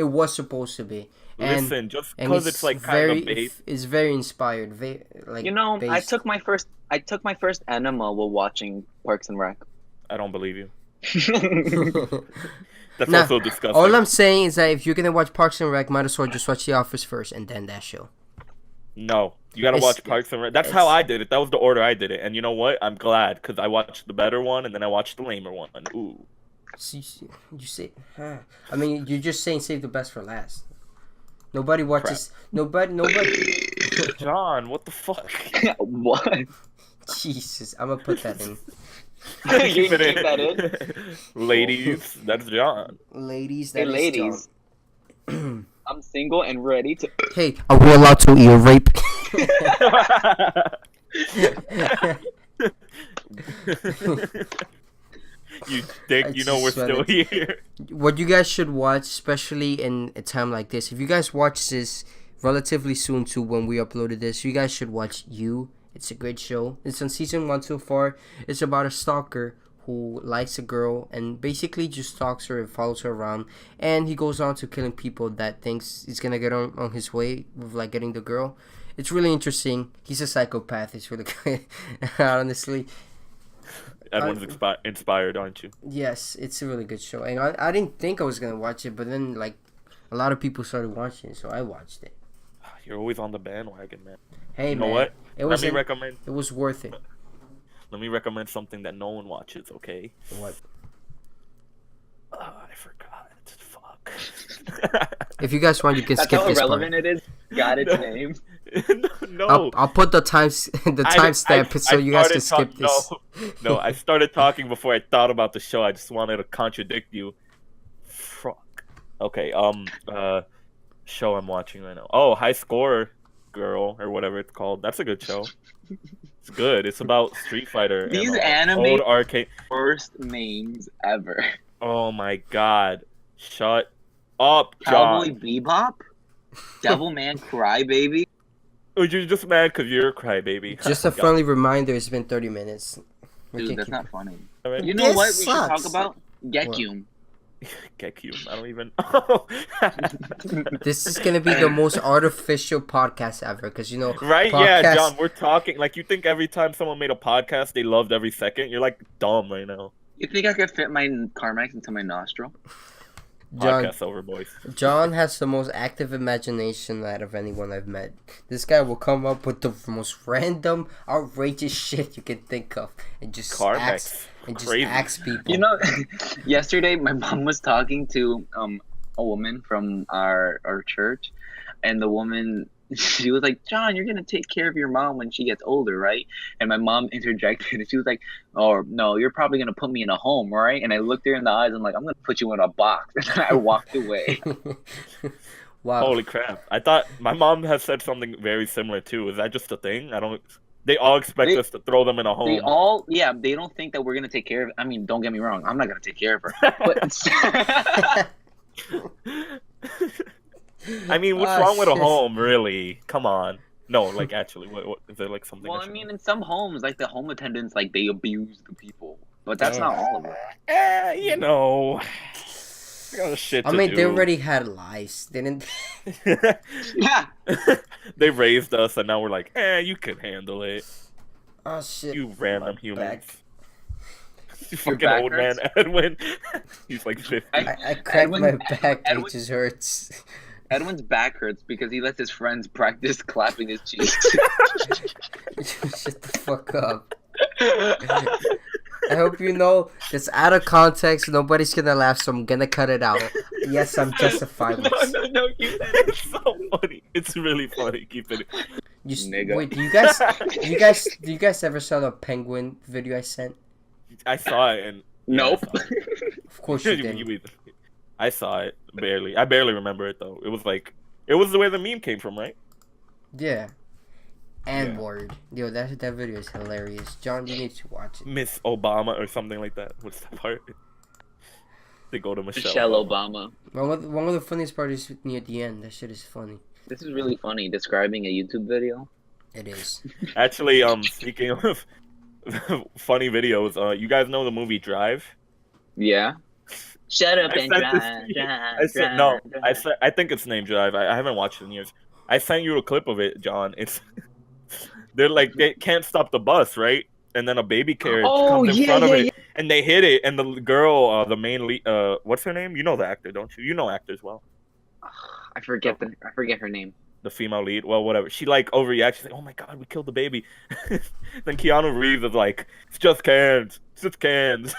S1: was supposed to be.
S3: Listen, just because it's like kind of based.
S1: It's very inspired. Like,
S2: I took my first enema while watching Parks and Rec.
S3: I don't believe you. That's also disgusting.
S1: All I'm saying is that if you're gonna watch Parks and Rec, might as well just watch The Office first and then that show.
S3: No, you gotta watch Parks and Rec. That's how I did it. That was the order I did it. And you know what? I'm glad because I watched the better one and then I watched the lamer one. Ooh.
S1: You say, I mean, you're just saying save the best for last. Nobody watches.
S3: Crap. Nobody. John, what the fuck?
S2: What?
S1: Jesus, I'm gonna put that in.
S2: You keep that in.
S3: Ladies, that's John.
S1: Ladies,
S2: hey, ladies. I'm single and ready to.
S1: Hey, are we allowed to eat rape?
S3: You dick, you know we're still here.
S1: What you guys should watch, especially in a time like this, if you guys watch this relatively soon to when we uploaded this, you guys should watch You. It's a great show. It's on season 1 so far. It's about a stalker who likes a girl and basically just stalks her and follows her around. And he goes on to killing people that thinks he's gonna get on his way with like getting the girl. It's really interesting. He's a psychopath. It's really good. Honestly.
S3: Everyone's inspired, aren't you?
S1: Yes, it's a really good show. And I didn't think I was going to watch it, but then like a lot of people started watching it, so I watched it.
S3: You're always on the bandwagon, man.
S1: Hey,
S3: you know what? Let me recommend.
S1: It was worth it.
S3: Let me recommend something that no one watches, okay?
S1: What?
S3: I forgot. Fuck.
S1: If you guys want, you can skip this part.
S2: That's how irrelevant it is. Got its name.
S3: No.
S1: I'll put the timestamp so you guys can skip this.
S3: No, I started talking before I thought about the show. I just wanted to contradict you. Fuck. Okay. Show I'm watching right now. Oh, High Score Girl or whatever it's called. That's a good show. It's good. It's about Street Fighter.
S2: These anime old arcade worst names ever.
S3: Oh my god! Shut up,
S2: Cowboy
S3: John.
S2: Bebop, Devilman Crybaby.
S3: Oh, you're just mad because you're a crybaby.
S1: Just a friendly reminder. It's been 30 minutes.
S2: Dude, that's not funny.
S3: Right.
S2: You know what we should talk about? Gekyum.
S3: Gekyum. I don't even.
S1: This is gonna be the most artificial podcast ever, because you know.
S3: Right? Yeah, John. We're talking like you think every time someone made a podcast, they loved every second. You're like dumb right now.
S2: You think I could fit my Carmex into my nostril?
S3: Podcast over, boys.
S1: John has the most active imagination out of anyone I've met. This guy will come up with the most random, outrageous shit you can think of, and just ask people.
S2: You know, yesterday my mom was talking to a woman from our church, and the woman, she was like, "John, you're gonna take care of your mom when she gets older, right?" And my mom interjected, and she was like, "Oh no, you're probably gonna put me in a home, right?" And I looked her in the eyes. I'm like, "I'm gonna put you in a box," and then I walked away.
S1: Wow!
S3: Holy crap! I thought my mom has said something very similar too. Is that just a thing? I don't. They all expect us to throw them in a home.
S2: They don't think that we're gonna take care of. I mean, don't get me wrong, I'm not gonna take care of her, but.
S3: I mean, what's wrong with a home, really? Come on. No, like actually, what is there like something?
S2: Well,
S3: I
S2: I
S3: should
S2: mean,
S3: know?
S2: in some homes, like the home attendants, like they abuse the people, but that's
S1: Damn.
S2: not all of it.
S3: You know, I got shit
S1: I
S3: to
S1: mean,
S3: do.
S1: they already had lives, didn't
S2: Yeah.
S3: They raised us, and now we're like, you could handle it.
S1: Oh shit.
S3: You random
S1: My
S3: humans.
S1: back.
S3: You
S2: Your
S3: fucking
S2: back
S3: old man,
S2: hurts?
S3: Edwin. He's like 50.
S1: I cracked my back. It
S2: Edwin,
S1: just hurts.
S2: Edwin's back hurts because he lets his friends practice clapping his cheeks.
S1: Shut the fuck up. I hope you know that's out of context. Nobody's gonna laugh, so I'm gonna cut it out. Yes, I'm justified.
S2: No, keep that.
S3: It's so funny. It's really funny. Keep it.
S2: Nigga.
S1: Wait, do you guys ever saw the penguin video I sent?
S3: I saw it, and
S2: Nope.
S1: Of course you did.
S3: I saw it barely. I barely remember it though. It was the way the meme came from, right?
S1: Yeah. And
S3: Yeah.
S1: word. Yo, that video is hilarious. John, you need to watch it.
S3: Miss Obama or something like that. What's that part? They go to Michelle.
S2: Michelle Obama.
S1: One of the funniest part is near the end. That shit is funny.
S2: This is really funny. Describing a YouTube video.
S1: It is.
S3: Actually, speaking of funny videos, you guys know the movie Drive?
S2: Yeah. Shut up and
S3: I think it's named Drive. I haven't watched it in years. I sent you a clip of it, John. They're like they can't stop the bus, right? And then a baby carriage comes in front of it, and they hit it. And the girl, the main lead, what's her name? You know the actor, don't you? You know actors well.
S2: I forget her name.
S3: The female lead, well, whatever. She like overreacts. She's like, "Oh my god, we killed the baby." Then Keanu Reeves is like, "It's just cans. It's just cans."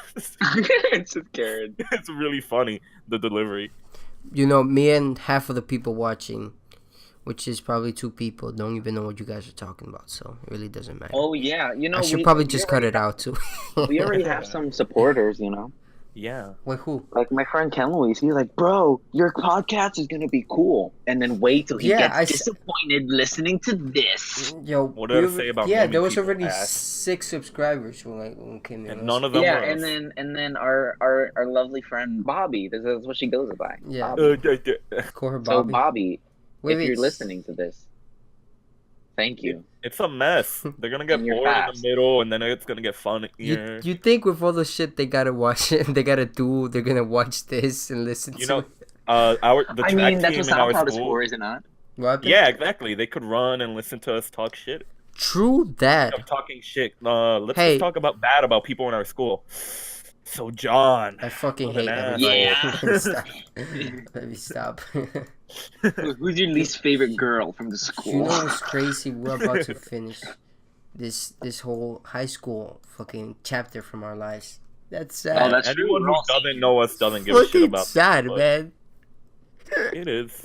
S2: It's just Karen.
S3: It's really funny, the delivery.
S1: You know, me and half of the people watching, which is probably 2 people, don't even know what you guys are talking about, so it really doesn't matter.
S2: Oh yeah, you know
S1: I should probably just cut it out too.
S2: We already have some supporters, you know.
S3: Yeah.
S1: Wait, who?
S2: Like my friend Ken Luis, he's like, "Bro, your podcast is gonna be cool," and then wait till he gets disappointed listening to this.
S1: Yo,
S3: What did I say about
S1: yeah,
S3: naming
S1: there was
S3: people
S1: already
S3: ass?
S1: 6 subscribers when we came in.
S3: And none of them
S2: Yeah,
S3: were us.
S2: and then our lovely friend Bobby. This is what she goes by.
S1: Yeah.
S2: Bobby.
S1: Call her
S2: So
S1: Bobby.
S2: Bobby,
S1: Wait,
S2: if you're
S1: it's-
S2: listening to this, thank you.
S3: It's a mess. They're gonna get
S2: And you're
S3: bored in
S2: fast.
S3: the middle, and then it's gonna get funnier.
S1: You think with all the shit they gotta watch, they gotta do, they're gonna watch this and listen
S3: You
S1: to
S3: know,
S1: it?
S3: the
S2: I
S3: track
S2: mean, that's
S3: team
S2: what
S3: in our
S2: SoundCloud is
S3: school.
S2: for, is it not?
S1: What happened?
S3: Yeah, exactly. They could run and listen to us talk shit.
S1: True that.
S3: I'm talking shit. Let's
S1: Hey.
S3: just talk bad about people in our school. So John,
S1: I fucking
S3: What
S1: hate
S3: an ass.
S1: everybody.
S2: Yeah.
S1: Let me stop.
S2: Who's your least favorite girl from the
S1: You
S2: school?
S1: know what's crazy? We're about to finish this whole high school fucking chapter from our lives. That's sad.
S2: Oh, that's true.
S3: anyone
S2: We're
S3: who
S2: all
S3: doesn't know us doesn't give a shit
S1: fucking
S3: about.
S1: sad,
S3: but
S1: man.
S3: It is,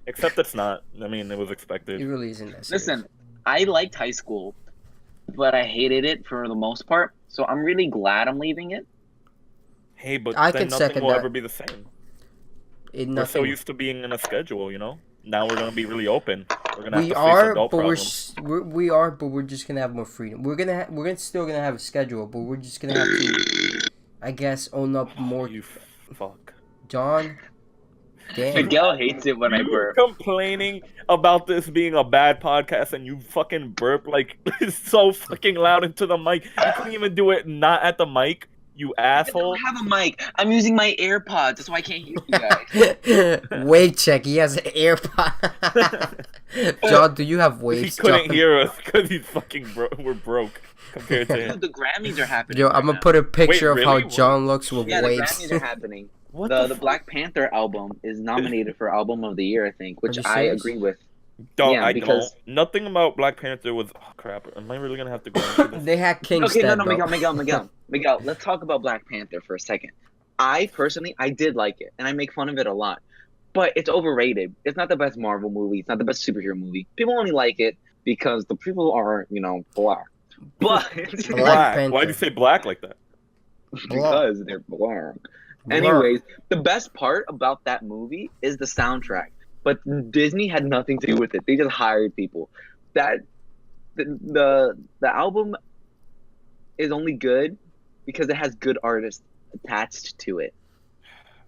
S3: except it's not. I mean, it was expected.
S1: It really isn't that serious.
S2: Listen, I liked high school, but I hated it for the most part. So I'm really glad I'm leaving it.
S3: Hey, but
S1: I
S3: then
S1: can
S3: nothing
S1: second
S3: will
S1: that.
S3: ever be the same.
S1: It
S3: We're so
S1: nothing.
S3: used to being in a schedule, you know. Now we're gonna be really open. We're gonna have
S1: We
S3: to face
S1: are,
S3: adult
S1: but
S3: problems.
S1: we're just gonna have more freedom. We're still gonna have a schedule, but we're just gonna have to, I guess, own up more.
S3: You fuck.
S1: John, damn.
S2: Miguel hates it when I
S3: You
S2: burp.
S3: complaining about this being a bad podcast and you fucking burp like so fucking loud into the mic. You couldn't even do it not at the mic, you
S2: I
S3: asshole.
S2: don't have a mic. I'm using my AirPods. That's why I can't hear you guys.
S1: Wave check. He has an AirPod. John, do you have
S3: He
S1: waves?
S3: couldn't
S1: John?
S3: hear us because he's fucking we're broke compared to
S2: Dude,
S3: him.
S2: the Grammys are happening.
S1: Yo,
S2: right
S1: I'm gonna
S2: now.
S1: put a picture
S3: Wait,
S1: of how
S3: really?
S1: John looks with
S2: Yeah, the
S1: waves.
S2: Grammys are happening.
S3: What
S2: the
S3: fuck?
S2: Black Panther album is nominated for Album of the Year, I think, which
S1: you
S2: I
S1: serious?
S2: agree with.
S3: Don't
S2: Yeah,
S3: I
S2: because-
S3: don't. Nothing about Black Panther was crap. Am I really gonna have to go into this?
S1: They had King
S2: Okay, no,
S1: Stead,
S2: Miguel. Miguel, let's talk about Black Panther for a second. I personally did like it, and I make fun of it a lot. But it's overrated. It's not the best Marvel movie. It's not the best superhero movie. People only like it because the people are, black. But
S3: Black.
S1: Panther.
S3: Why'd you say black like that?
S2: because they're black. Anyways, the best part about that movie is the soundtrack. But Disney had nothing to do with it. They just hired people. That the album is only good because it has good artists attached to it.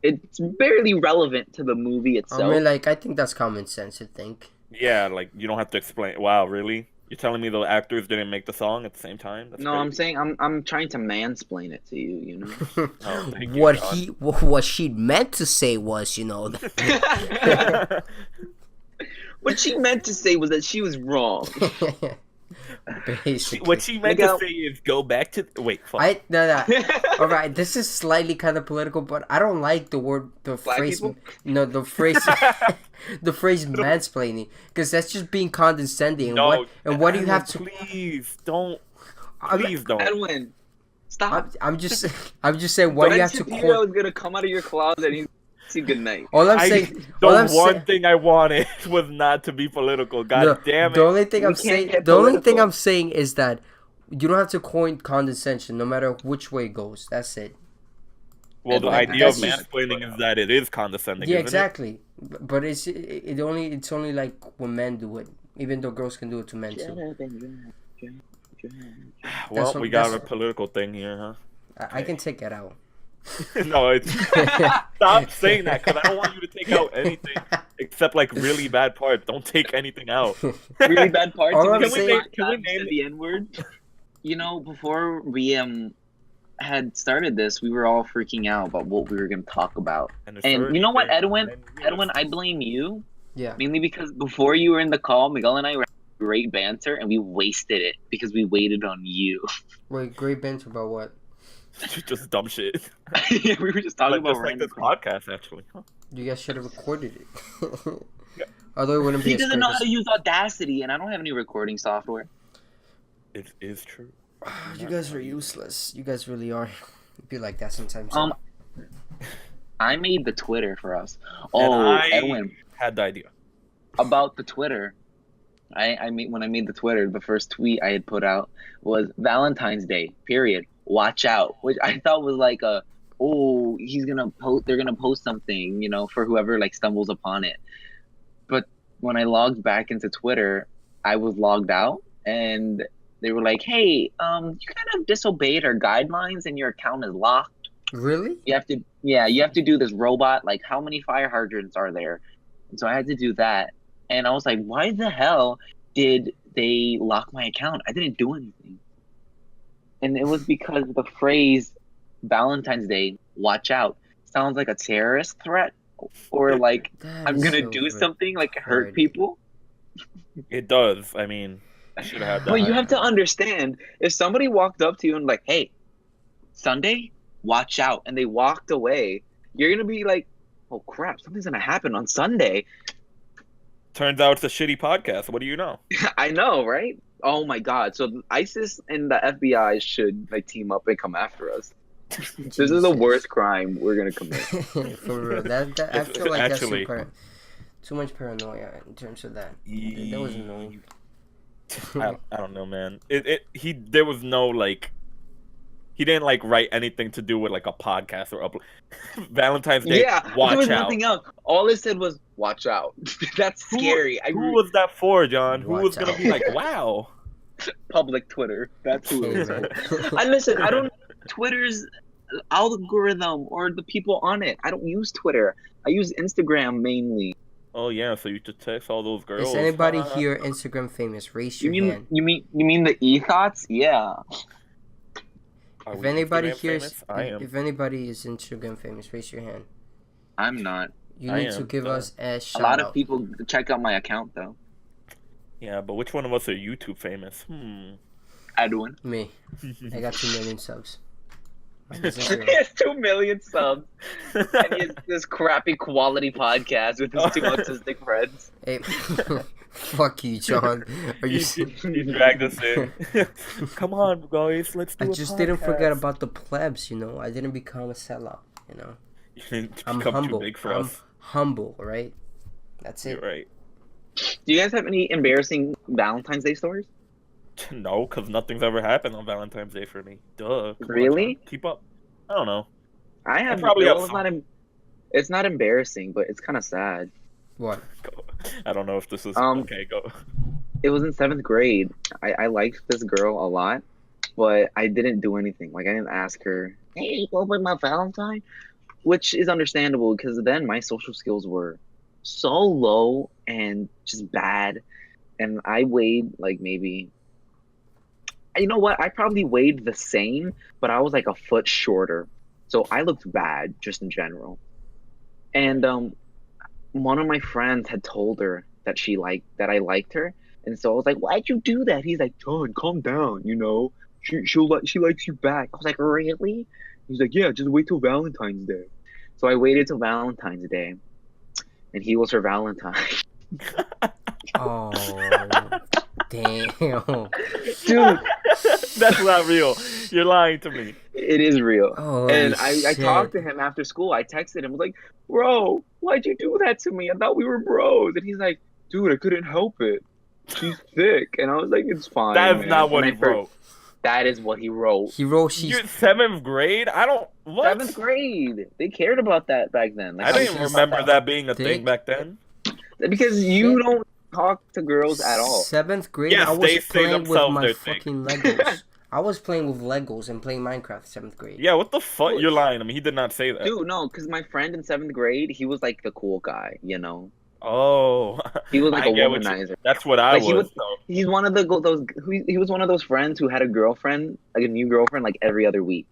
S2: It's barely relevant to the movie
S1: I
S2: itself.
S1: mean, like, I think that's common sense to think.
S3: Yeah, like you don't have to explain. Wow, really? You're telling me the actors didn't make the song at the same time? That's
S2: No, I'm
S3: crazy.
S2: saying I'm trying to mansplain it to you. You know.
S3: Oh, thank you, John.
S1: What she meant to say was, you know,
S2: What she meant to say was that she was wrong.
S1: basically.
S3: What she meant to say is go back to. Wait, fuck.
S1: No. All right, this is slightly kind of political, but I don't like the
S2: Black
S1: phrase.
S2: people?
S1: No, the phrase, the phrase mansplaining, because that's just being condescending.
S3: No,
S1: And what do you have to?
S3: Please don't.
S1: I'm,
S3: Please don't.
S2: Edwin, stop.
S1: I'm just saying. Why do you have to?
S2: Shapiro is gonna come out of your closet and he's say good night.
S1: All I'm saying. All I'm saying.
S3: Thing I wanted was not to be political. God damn it.
S1: The only thing I'm
S2: can't
S1: saying.
S2: get
S1: The only thing
S2: political.
S1: I'm saying is that you don't have to coin condescension, no matter which way it goes. That's it.
S3: Well, the
S2: Like,
S3: idea of
S1: that's just-
S3: mansplaining is that it is condescending.
S1: Yeah,
S3: isn't
S1: exactly. But it's only like when men do it, even though girls can do it to men too.
S3: It? Well, we got a
S1: that's-
S3: political thing here, huh?
S1: I can take it out.
S3: No, it's stop saying that because I don't want you to take out anything except like really bad parts. Don't take anything out.
S2: Really bad parts.
S1: All I'm
S3: Can we
S1: saying-
S3: name
S2: the N word? You know, before we had started this, we were all freaking out about what we were going to talk about. And you know what, Edwin? Edwin, I blame you.
S1: Yeah.
S2: Mainly because before you were in the call, Miguel and I were having great banter, and we wasted it because we waited on you.
S1: Wait, great banter about what?
S3: Just dumb shit.
S2: We were just talking about
S3: Just like
S2: random
S3: this podcast, actually. Huh?
S1: You guys should have recorded it. Although it wouldn't be
S2: He
S1: as
S2: doesn't
S1: great
S2: know how
S1: as-
S2: to use Audacity, and I don't have any recording software.
S3: It is true.
S1: You guys are useless. You guys really are. Be like that sometimes.
S2: I made the Twitter for us.
S3: And I
S2: Edwin,
S3: had the idea.
S2: about the Twitter. When I made the Twitter, the first tweet I had put out was Valentine's Day, period. Watch out. Which I thought was like they're gonna post something, you know, for whoever like stumbles upon it. But when I logged back into Twitter, I was logged out and they were like, hey, you kind of disobeyed our guidelines and your account is locked.
S1: Really?
S2: You have to do this robot, like how many fire hydrants are there? And so I had to do that. And I was like, why the hell did they lock my account? I didn't do anything. And it was because the phrase Valentine's Day, watch out, sounds like a terrorist threat or like
S1: That
S2: I'm
S1: is
S2: gonna
S1: so
S2: do something like hurt
S1: retarded.
S2: people.
S3: It does. I mean, I should have had that.
S2: But you have to understand, if somebody walked up to you and like, hey, Sunday, watch out, and they walked away, you're gonna be like, oh crap, something's gonna happen on Sunday.
S3: Turns out it's a shitty podcast. What do you know?
S2: I know, right? Oh my god. So ISIS and the FBI should like team up and come after us. This is the worst crime we're gonna commit.
S1: For real. I feel like
S3: Actually-
S1: that's too much paranoia in terms of that. That was annoying.
S3: I don't know, man. There was no like. He didn't like write anything to do with like a podcast or upload. Valentine's Day.
S2: Yeah, there
S3: Watch
S2: was
S3: out.
S2: nothing else. All it said was "watch out." That's scary.
S3: Who was that for, John? Who
S1: Watch
S3: was gonna
S1: out.
S3: be like, wow?
S2: public Twitter. That's who it
S1: Okay,
S2: was.
S1: man.
S2: I listen. I don't Twitter's algorithm or the people on it. I don't use Twitter. I use Instagram mainly.
S3: Oh yeah, so you just text all those girls.
S1: Is anybody here Instagram famous? Raise
S2: You
S1: your
S2: mean
S1: hand.
S2: you mean the e-thoughts? Yeah.
S3: Are
S1: If
S3: we
S1: anybody
S3: Instagram
S1: here,
S3: famous? I am.
S1: if anybody is Instagram famous, raise your hand.
S2: I'm not.
S1: You
S3: I
S1: need to
S3: am,
S1: give
S3: so-
S1: us a
S2: A
S1: shout
S2: lot
S1: out.
S2: of people check out my account though.
S3: Yeah, but which one of us are YouTube famous?
S2: Edwin.
S1: Me. I got 2 million subs. My
S2: He
S1: business is-
S2: has 2 million subs, and he has this crappy quality podcast with his 2 autistic friends.
S1: Hey, fuck you, John. Are you?
S3: He dragged us in. Come on, guys, let's do
S1: I
S3: a
S1: just didn't forget
S3: podcast.
S1: about the plebs. You know, I didn't become a sellout. You know,
S3: You didn't
S1: I'm
S3: become
S1: humble.
S3: too big for
S1: I'm
S3: us.
S1: humble, right? That's
S3: You're
S1: it.
S3: right.
S2: Do you guys have any embarrassing Valentine's Day stories?
S3: No, because nothing's ever happened on Valentine's Day for me. Duh. Come on,
S2: Really?
S3: John. Keep up. I don't know.
S2: I have.
S3: probably
S2: well,
S3: have
S2: it's
S3: some.
S2: not. It's not embarrassing, but it's kind of sad.
S1: What?
S3: Go. I don't know if this is okay. Go.
S2: It was in 7th grade. I liked this girl a lot, but I didn't do anything. Like I didn't ask her, "Hey, go with my Valentine," which is understandable because then my social skills were so low and just bad. And I weighed like maybe, you know what? I probably weighed the same, but I was like a foot shorter. So I looked bad just in general. And one of my friends had told her that I liked her. And so I was like, "Why'd you do that?" He's like, "John, calm down, you know. She likes you back." I was like, "Really?" He's like, "Yeah, just wait till Valentine's Day." So I waited till Valentine's Day, and he was her Valentine.
S1: Oh, damn.
S2: Dude,
S3: That's not real. You're lying to me.
S2: it is real.
S1: Holy
S2: And I talked
S1: shit.
S2: to him after school. I texted him. I was like, "Bro, why'd you do that to me? I thought we were bros." And he's like, "Dude, I couldn't help it. She's thick." And I was like, "It's fine,
S3: That is
S2: man."
S3: not what
S2: And
S3: he wrote.
S2: that is what he wrote.
S1: He wrote she's
S3: You're 7th grade? I don't. What?
S2: Seventh grade. They cared about that back then. Like,
S3: I
S2: how
S3: didn't
S2: cared
S3: remember
S2: about
S3: that being a
S1: Dick.
S3: thing back then.
S2: because you
S1: Shit.
S2: don't talk to girls at all.
S1: 7th grade.
S3: Yes,
S1: I was
S3: they say
S1: playing with
S3: themselves
S1: my
S3: they're thick.
S1: fucking Legos. I was playing with Legos and playing Minecraft 7th grade.
S3: Yeah, what the fuck? You're lying to me. He did not say that.
S2: Dude, no, because my friend in seventh grade, he was like the cool guy, you know.
S3: Oh,
S2: He was like
S3: I
S2: a
S3: get what
S2: womanizer.
S3: that's what I
S2: Like, he
S3: was.
S2: was-
S3: So.
S2: He's one of he was one of those friends who had a girlfriend, like a new girlfriend, like every other week.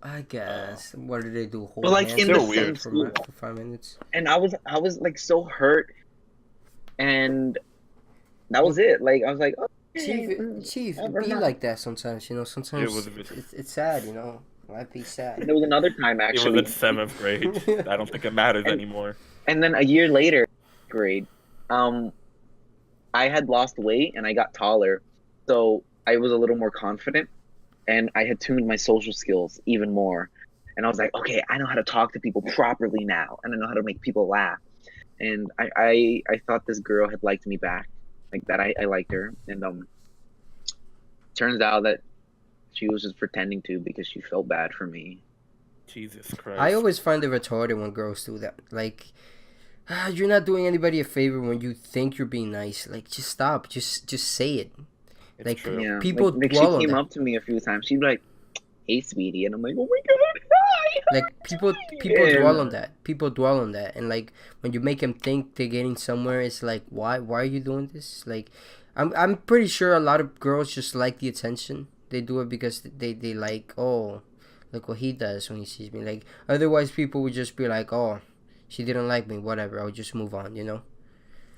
S1: I guess. What did they do? Hold
S2: But like
S1: hands
S2: in
S3: They're
S2: the
S3: weird.
S2: same school,
S1: for 5 minutes.
S2: and I was like so hurt, and that was it. Like I was like, "Oh,
S1: Chief,
S2: never
S1: be
S2: mind."
S1: like that sometimes. You know, sometimes
S3: It was a bit-
S1: it's sad. You know, life be sad.
S2: There was another time
S3: It
S2: actually,
S3: was in 7th grade. I don't think it matters anymore.
S2: and then a year later, grade, I had lost weight and I got taller, so I was a little more confident, and I had tuned my social skills even more. And I was like, okay, I know how to talk to people properly now, and I know how to make people laugh. And I thought this girl had liked me back, like that I liked her, and turns out that she was just pretending to because she felt bad for me.
S3: Jesus Christ.
S1: I always find it retarded when girls do that. Like, you're not doing anybody a favor when you think you're being nice. Like, just stop. Just say it.
S3: It's
S1: like,
S3: true.
S2: Yeah,
S1: People
S2: like
S1: dwell
S2: she
S1: on
S2: came
S1: that.
S2: up to me a few times. She'd be like, "Hey, sweetie," and I'm like, "Oh my god, hi."
S1: Like people
S2: Yeah.
S1: dwell on that. People dwell on that, and like when you make them think they're getting somewhere, it's like, why are you doing this? Like, I'm pretty sure a lot of girls just like the attention. They do it because they like, oh, look what he does when he sees me. Like, otherwise people would just be like, oh, she didn't like me, whatever. I'll just move on, you know.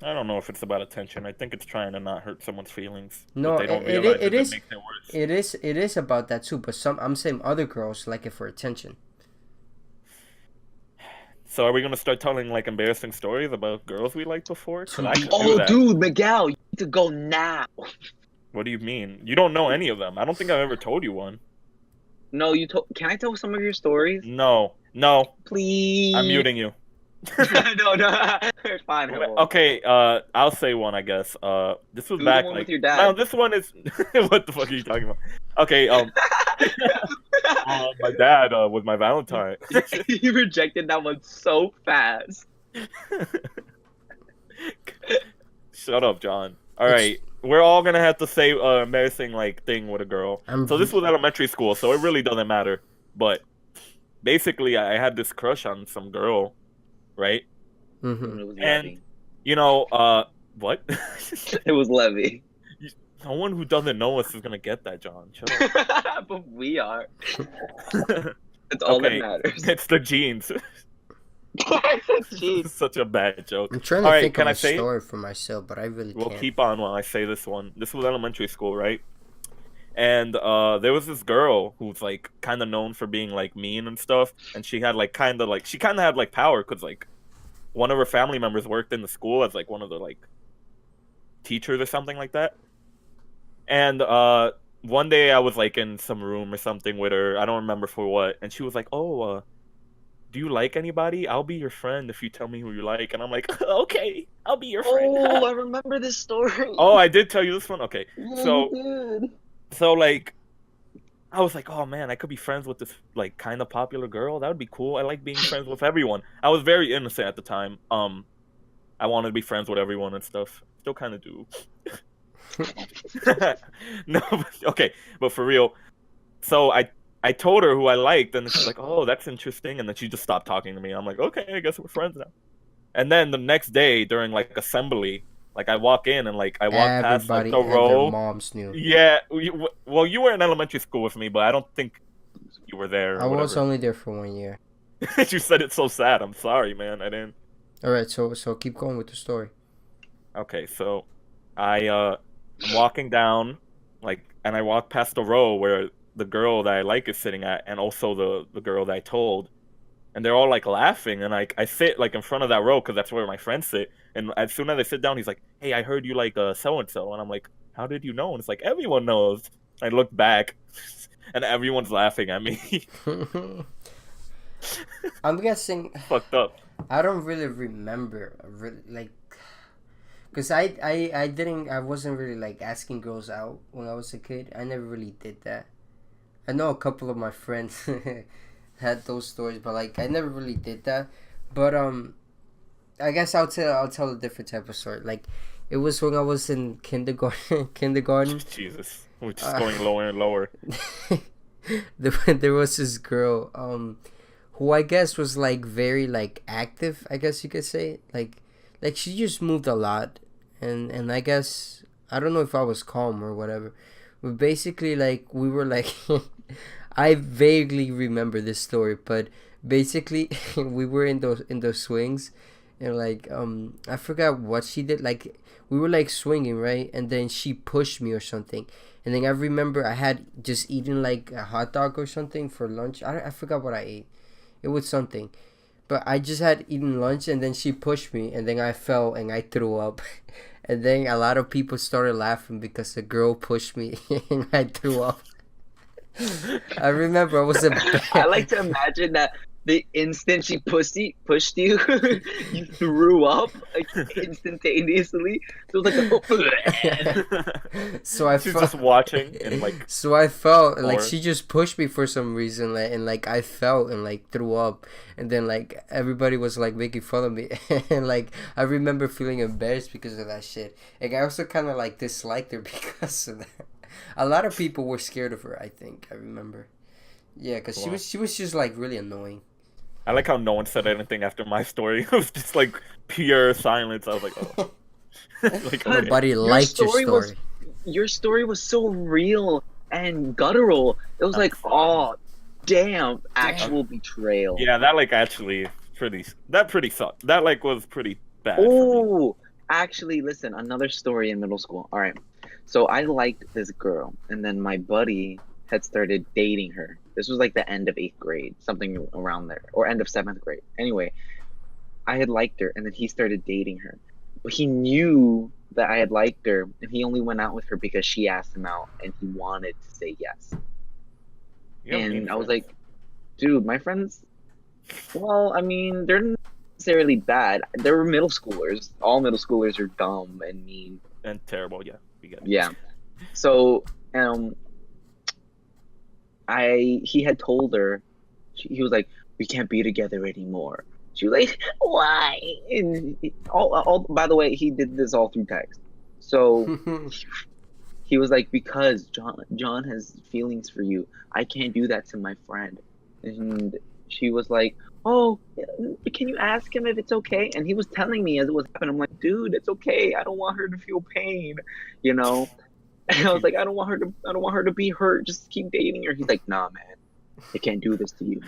S3: I don't know if it's about attention. I think it's trying to not hurt someone's feelings.
S1: No,
S3: But they don't
S1: it
S3: realize
S1: is
S3: makes it worse.
S1: it is about that too. But I'm saying other girls like it for attention.
S3: So are we gonna start telling like embarrassing stories about girls we liked before? 'Cause I can do
S2: Oh,
S3: that.
S2: dude, Miguel, you need to go now.
S3: What do you mean? You don't know any of them. I don't think I've ever told you one.
S2: No, you told. Can I tell some of your stories,
S3: No,
S2: please?
S3: I'm muting you.
S2: no. It's fine. I won't.
S3: Okay, I'll say one, I guess. This was
S2: Do the
S3: back
S2: one
S3: like
S2: with your dad.
S3: no, this one is what the fuck are you talking about? Okay, my dad was my Valentine.
S2: He rejected that one so fast.
S3: Shut up, John. All right, we're all gonna have to say embarrassing like thing with a girl. So this was elementary school, so it really doesn't matter. But basically, I had this crush on some girl, right?
S1: Mm-hmm.
S2: It was
S3: And
S2: Levy.
S3: you know, what?
S2: It was Levy.
S3: No one who doesn't know us is gonna get that, John. Shut up.
S2: But we are. That's all
S3: Okay,
S2: that matters.
S3: it's the jeans.
S2: Jeez.
S3: Such a bad joke.
S1: I'm trying to
S3: All right,
S1: think
S3: can
S1: of
S3: I
S1: a
S3: say it?
S1: story for myself, but I really
S3: We'll
S1: can't.
S3: keep on while I say this one. This was elementary school, right? And there was this girl who's like kind of known for being like mean and stuff, and she had like kind of had like power because like one of her family members worked in the school as like one of the like teachers or something like that. And one day I was like in some room or something with her. I don't remember for what, and she was like, "Oh, do you like anybody? I'll be your friend if you tell me who you like." And I'm like, "Okay, I'll be your friend."
S2: Oh, I remember this story.
S3: Oh, I did tell you this one? Okay.
S2: Yeah,
S3: So,
S2: you did.
S3: so like, I was like, oh man, I could be friends with this like kind of popular girl. That would be cool. I like being friends with everyone. I was very innocent at the time. I wanted to be friends with everyone and stuff. Still kind of do. No, okay, but for real. So I told her who I liked, and she's like, "Oh, that's interesting," and then she just stopped talking to me. I'm like, "Okay, I guess we're friends now." And then the next day during like assembly, like I walk in and like I walk past like
S1: Everybody
S3: the
S1: and their
S3: row.
S1: moms knew.
S3: Yeah, well, you were in elementary school with me, but I don't think you were there
S1: I
S3: or
S1: was
S3: whatever.
S1: only there for 1 year.
S3: You said it so sad. I'm sorry, man. I didn't.
S1: All right, so keep going with the story.
S3: Okay, so I'm walking down, like, and I walk past the row where the girl that I like is sitting at, and also the girl that I told, and they're all like laughing, and I sit like in front of that row because that's where my friends sit, and as soon as I sit down, he's like, "Hey, I heard you like so and so," and I'm like, "How did you know?" And it's like everyone knows. I look back, and everyone's laughing at me.
S1: I'm guessing.
S3: Fucked up.
S1: I don't really remember, like, cause I wasn't really like asking girls out when I was a kid. I never really did that. I know a couple of my friends had those stories, but like I never really did that. But I guess I'll tell a different type of story. Like, it was when I was in kindergarten.
S3: Jesus, we're just going lower and lower.
S1: There was this girl who I guess was like very like active, I guess you could say. Like she just moved a lot, and I guess I don't know if I was calm or whatever. But basically, like, we were like I vaguely remember this story, but basically we were in those swings, and like I forgot what she did. Like, we were like swinging, right? And then she pushed me or something. And then I remember I had just eaten like a hot dog or something for lunch. I forgot what I ate. It was something. But I just had eaten lunch, and then she pushed me, and then I fell and I threw up. And then a lot of people started laughing because the girl pushed me and I threw up. I remember I was a
S2: I like to imagine that the instant she pushed you, you threw up like instantaneously. So it was like
S1: So I
S3: She's
S1: felt,
S3: just watching and like.
S1: so I felt like
S3: Or-
S1: she just pushed me for some reason, like, and like I fell and like threw up, and then like everybody was like making fun of me, and like I remember feeling embarrassed because of that shit. And I also kind of like disliked her because of that. A lot of people were scared of her, I think. I remember. Yeah, because
S3: Wow.
S1: she was just like really annoying.
S3: I like how no one said anything after my story. It was just like pure silence. I was like, oh. Like, okay.
S1: Nobody liked your
S2: story was-
S1: story.
S2: your story was so real and guttural. It was
S3: I'm
S2: like,
S3: sorry.
S2: oh, damn, actual betrayal.
S3: Yeah, that like actually pretty sucked. That like was pretty bad. For me.
S2: Oh, actually, listen, another story in middle school. All right. So I liked this girl, and then my buddy had started dating her. This was like the end of 8th grade, something around there, or end of 7th grade. Anyway, I had liked her, and then he started dating her. But he knew that I had liked her, and he only went out with her because she asked him out, and he wanted to say yes.
S3: You have mean
S2: And I was
S3: friends.
S2: like, dude, my friends, well, I mean, they're not necessarily bad. They were middle schoolers. All middle schoolers are dumb and mean.
S3: And terrible. Yeah, we get it.
S2: Yeah. So, he had told her, he was like, we can't be together anymore. She was like, why? And all, by the way, he did this all through text. So he was like, because John has feelings for you. I can't do that to my friend. And she was like, oh, can you ask him if it's okay? And he was telling me as it was happening. I'm like, dude, it's okay. I don't want her to feel pain, you know. And I was like, I don't want her to be hurt. Just keep dating her. He's like, nah, man, I can't do this to you.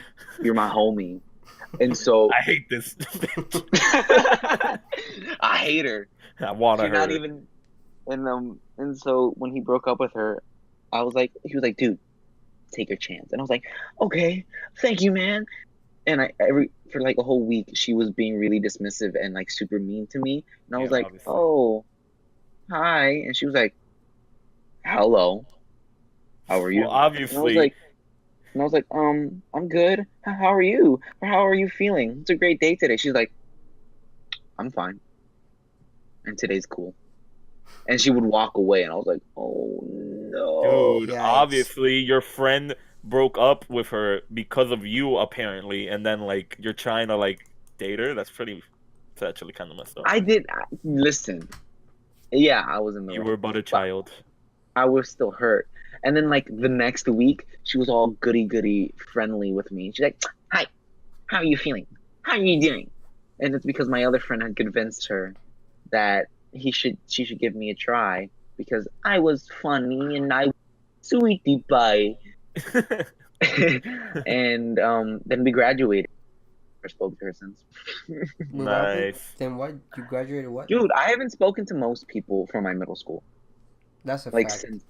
S2: You're my homie. And so
S3: I hate this bitch.
S2: I hate her.
S3: I want to
S2: She's not
S3: hurt.
S2: even. And so when he broke up with her, he was like, dude, take your chance. And I was like, okay, thank you, man. And for like a whole week, she was being really dismissive and like super mean to me. And I was
S3: Yeah,
S2: like,
S3: obviously.
S2: oh, hi. And she was like, hello, how are you?
S3: Well,
S2: And I
S3: obviously.
S2: was like, I'm good. How are you? Or how are you feeling? It's a great day today. She's like, I'm fine. And today's cool. And she would walk away, and I was like, oh no.
S3: Dude,
S1: Yikes.
S3: obviously your friend broke up with her because of you, apparently, and then like you're trying to like date her. It's actually kind of messed up.
S2: Listen. Yeah, I was in the
S3: You
S2: wrong.
S3: were but a child.
S2: I was still hurt. And then like the next week, she was all goody friendly with me. She's like, hi, how are you feeling? How are you doing? and it's because my other friend had convinced her that she should give me a try because I was funny and I sweetie pie. And then we graduated. Never spoke to her since.
S1: Wait,
S3: Nice.
S1: Then what? You graduated what?
S2: Dude, I haven't spoken to most people from my middle school.
S1: That's a
S2: Like
S1: fact.
S2: since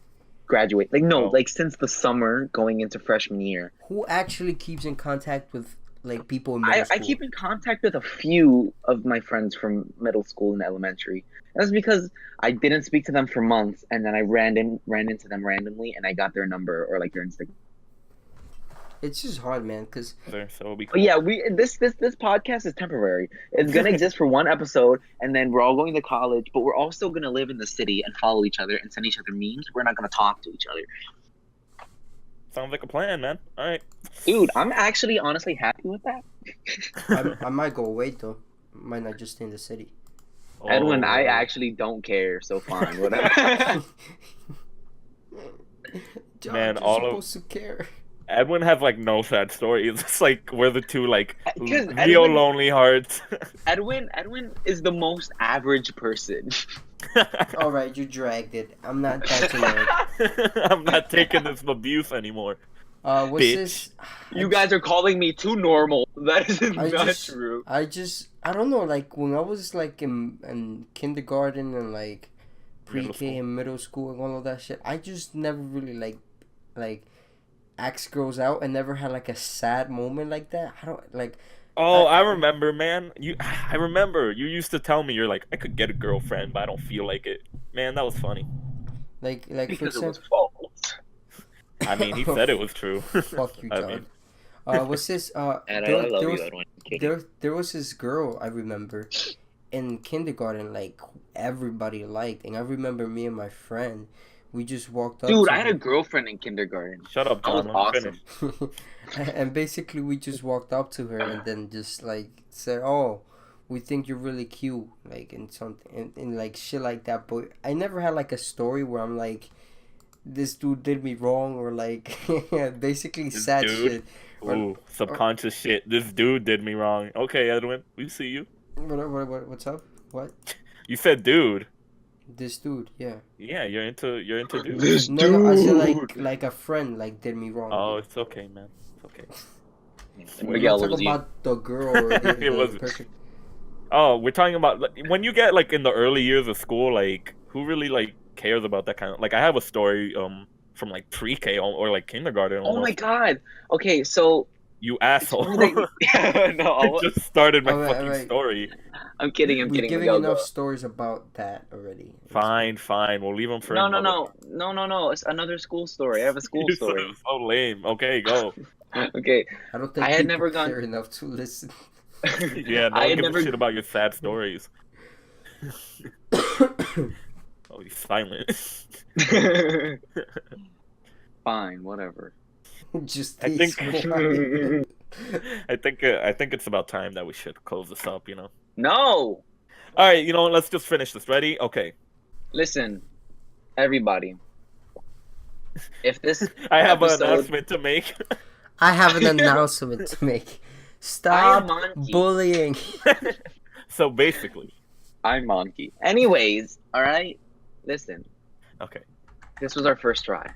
S2: graduate. Like no,
S3: Oh.
S2: like since the summer going into freshman year.
S1: Who actually keeps in contact with like people in middle school?
S2: I keep in contact with a few of my friends from middle school and elementary. That's because I didn't speak to them for months, and then I ran into them randomly, and I got their number or like their Instagram.
S1: It's just hard, man, because
S3: So it'll be
S2: But
S3: cool.
S2: yeah, this podcast is temporary. It's gonna exist for one episode, and then we're all going to college. But we're all still gonna live in the city and follow each other and send each other memes. We're not gonna talk to each other.
S3: Sounds like a plan, man. All right.
S2: Dude, I'm actually honestly happy with that.
S1: I might go away though. Might not just stay in the city.
S2: Edwin, I
S3: Oh.
S2: actually don't care, so fine, whatever.
S1: John,
S3: Man,
S1: you're
S3: all of-
S1: supposed to care.
S3: Edwin has like no sad stories. It's like we're the two like
S2: 'Cause
S3: real
S2: Edwin-
S3: lonely hearts.
S2: Edwin is the most average person.
S1: All right, you dragged it. I'm not that generic.
S3: I'm not taking this abuse anymore.
S1: What's
S3: Bitch.
S1: this?
S2: You guys are calling me too normal. That is not
S1: just-
S2: true.
S1: I don't know. Like when I was like in kindergarten and like
S3: Middle
S1: pre-K
S3: school.
S1: and middle school and all of that shit, I just never really like asked girls out and never had like a sad moment like that. I don't like.
S3: Oh, I remember, man. I remember you used to tell me you're like I could get a girlfriend, but I don't feel like it. Man, that was funny.
S1: Like for
S2: Because it was
S1: example,
S2: false.
S3: I mean, he said it was true.
S1: fuck you,
S3: I
S1: John.
S3: mean,
S1: What's this?
S2: And
S1: there,
S2: I love
S1: there
S2: you,
S1: was,
S2: Edwin. Kidding.
S1: there was this girl I remember in kindergarten, like everybody liked, and I remember me and my friend, we just walked up.
S2: Dude,
S1: to
S2: I had
S1: her.
S2: a girlfriend in kindergarten.
S3: shut up,
S2: That was
S3: John. Let me
S2: awesome.
S3: finish.
S1: And basically we just walked up to her and then just like said, "Oh, we think you're really cute," like and something and like shit like that. But I never had like a story where I'm like, this dude did me wrong, or like basically
S3: This
S1: sad
S3: dude?
S1: shit.
S3: Ooh, subconscious shit. This dude did me wrong. Okay, Edwin, we see you.
S1: What's up? What?
S3: You said dude.
S1: This dude, yeah.
S3: Yeah, you're into dudes.
S2: This
S1: No, I said
S2: dude.
S1: like a friend like did me wrong.
S3: Oh, it's okay, man. It's okay.
S1: We're
S2: Miguel,
S1: not
S2: it was
S1: talking
S2: you.
S1: about the girl or the,
S3: It wasn't.
S1: person.
S3: Oh, we're talking about like, when you get like in the early years of school, like who really like cares about that kind of like I have a story from like pre-K or like kindergarten
S2: Oh my
S3: almost.
S2: god. Okay, so
S3: You asshole.
S2: no,
S3: I just started my
S1: Alright,
S3: fucking
S1: alright.
S3: story.
S2: I'm kidding. I'm
S1: We're
S2: kidding.
S1: giving
S2: Miguel,
S1: enough
S2: go.
S1: stories about that already.
S3: Fine. We'll leave them for
S2: No.
S3: another
S2: It's another school story. I have a school
S3: You said it
S2: story.
S3: was so lame. Okay, go.
S2: Okay.
S1: I don't think
S2: I had
S1: people
S2: never gone-
S1: care enough to listen.
S3: Yeah, no
S2: I
S3: one
S2: had
S3: gives
S2: never.
S3: a shit about your sad stories. Oh, he's silent.
S2: Fine, whatever.
S1: Just
S3: I
S1: these
S3: think-
S1: one.
S3: I think it's about time that we should close this up. You know.
S2: No.
S3: All right, you know what? Let's just finish this. Ready? Okay.
S2: Listen, everybody. If this
S3: I have an
S2: episode-
S3: announcement to make.
S1: I have an announcement to make. Stop
S2: Monkey.
S1: bullying.
S3: So basically,
S2: I'm Monkey. Anyways, all right. Listen,
S3: okay.
S2: this was our first try.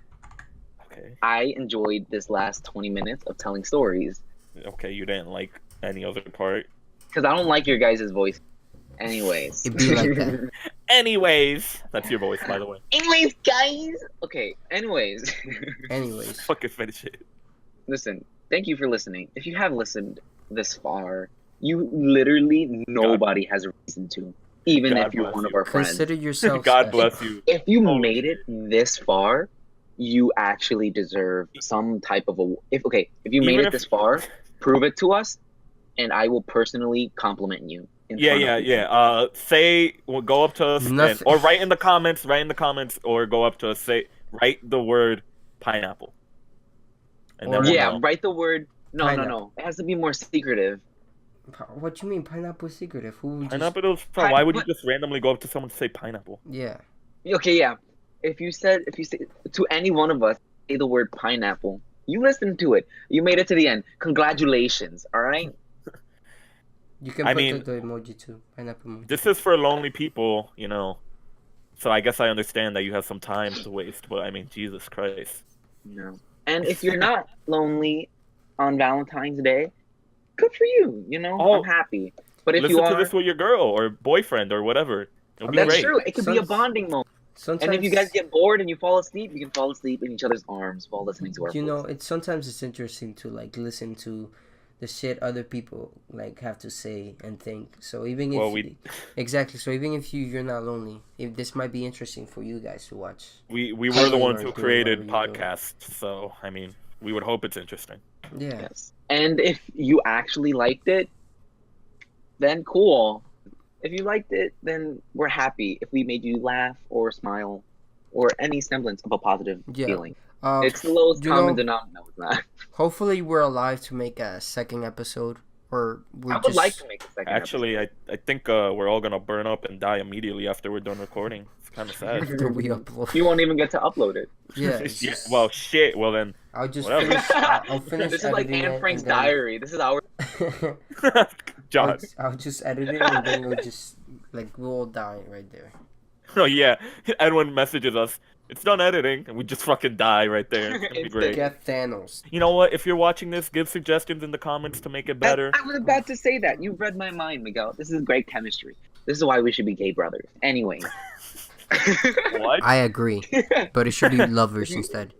S3: Okay.
S2: I enjoyed this last 20 minutes of telling stories
S3: Okay, you didn't like any other part.
S2: because I don't like your guys' voice. Anyways.
S1: It'd be like that.
S3: Anyways, that's your voice, by the way.
S2: Anyways, guys. Okay. Anyways.
S1: Anyways.
S3: Fucking finish it.
S2: Listen, thank you for listening. If you have listened this far, you literally nobody has a reason to, even
S3: God
S2: if you're
S3: bless
S2: one of
S3: you.
S2: our friends.
S1: Consider yourself
S3: God
S1: special.
S3: bless you.
S2: If you
S3: Holy
S2: made it this far, you actually deserve some type of a. If you made
S3: Even
S2: it
S3: if-
S2: this far, prove it to us, and I will personally compliment you. in front of people.
S3: Say, well, go up to us,
S1: Nothing.
S3: or write in the comments, or go up to us, write the word pineapple. And then
S1: Or-
S3: we'll
S2: Yeah,
S3: know.
S2: write the word. No.
S1: Pineapple.
S2: It has to be more secretive.
S1: What do you mean pineapple is secretive? Who would just...
S3: Pineapple is fun. Why would you just randomly go up to someone and say pineapple?
S1: Yeah.
S2: Okay, yeah. If you say to any one of us, say the word pineapple, you listened to it. You made it to the end. Congratulations. All right.
S1: You can
S3: I
S1: put
S3: mean-
S1: the emoji too. Pineapple emoji.
S3: This is for lonely people, you know. So I guess I understand that you have some time to waste, but I mean, Jesus Christ.
S2: No. And if you're not lonely on Valentine's Day, good for you. You know,
S3: Oh,
S2: I'm happy. But if
S3: Listen
S2: you
S3: to
S2: are,
S3: this with your girl or boyfriend or whatever. It'll be
S2: that's
S3: great.
S2: true. It could be a
S1: Some-
S2: bonding moment.
S1: Sometimes,
S2: And if you guys get bored and you fall asleep, you can fall asleep in each other's arms while listening to our
S1: you know,
S2: voices.
S1: it's interesting to like listen to the shit other people like have to say and think. So even if
S3: Well, we
S1: exactly, so even if you're not lonely, if this might be interesting for you guys to watch.
S3: we were the
S1: Hopefully
S3: ones
S1: we're
S3: who
S1: doing
S3: created
S1: whatever you're doing.
S3: podcasts, so I mean, we would hope it's interesting.
S1: Yeah.
S2: Yes. And if you actually liked it, then cool. If you liked it, then we're happy if we made you laugh or smile or any semblance of a positive
S1: Yeah.
S2: feeling.
S1: Um,
S2: It's the lowest
S1: you
S2: common
S1: know-
S2: denominator. No, it's not.
S1: hopefully we're alive to make a second episode, or we're
S2: I would
S1: just
S2: like to make a second
S3: Actually, I think we're all gonna burn up and die immediately after we're done recording. It's kind of sad.
S1: after we upload.
S2: You won't even get to upload it.
S1: Yeah. it's
S3: Yeah,
S1: just-
S3: well, shit. Well then,
S1: I'll just
S3: whatever.
S1: finish. I'll finish
S2: This is like
S1: editing
S2: Anne
S1: it
S2: Frank's
S1: and then-
S2: diary. This is our.
S3: John.
S1: I'll just edit it and then we'll just like we'll all die right there.
S3: Oh yeah, Edwin messages us. It's done editing, and we just fucking die right there. It's gonna be
S2: Instant.
S3: great.
S1: Get Thanos.
S3: You know what? If you're watching this, give suggestions in the comments to make it better.
S2: I was about to say that. You read my mind, Miguel. This is great chemistry. This is why we should be gay brothers. Anyway.
S3: What?
S1: I agree, but it should be lovers instead.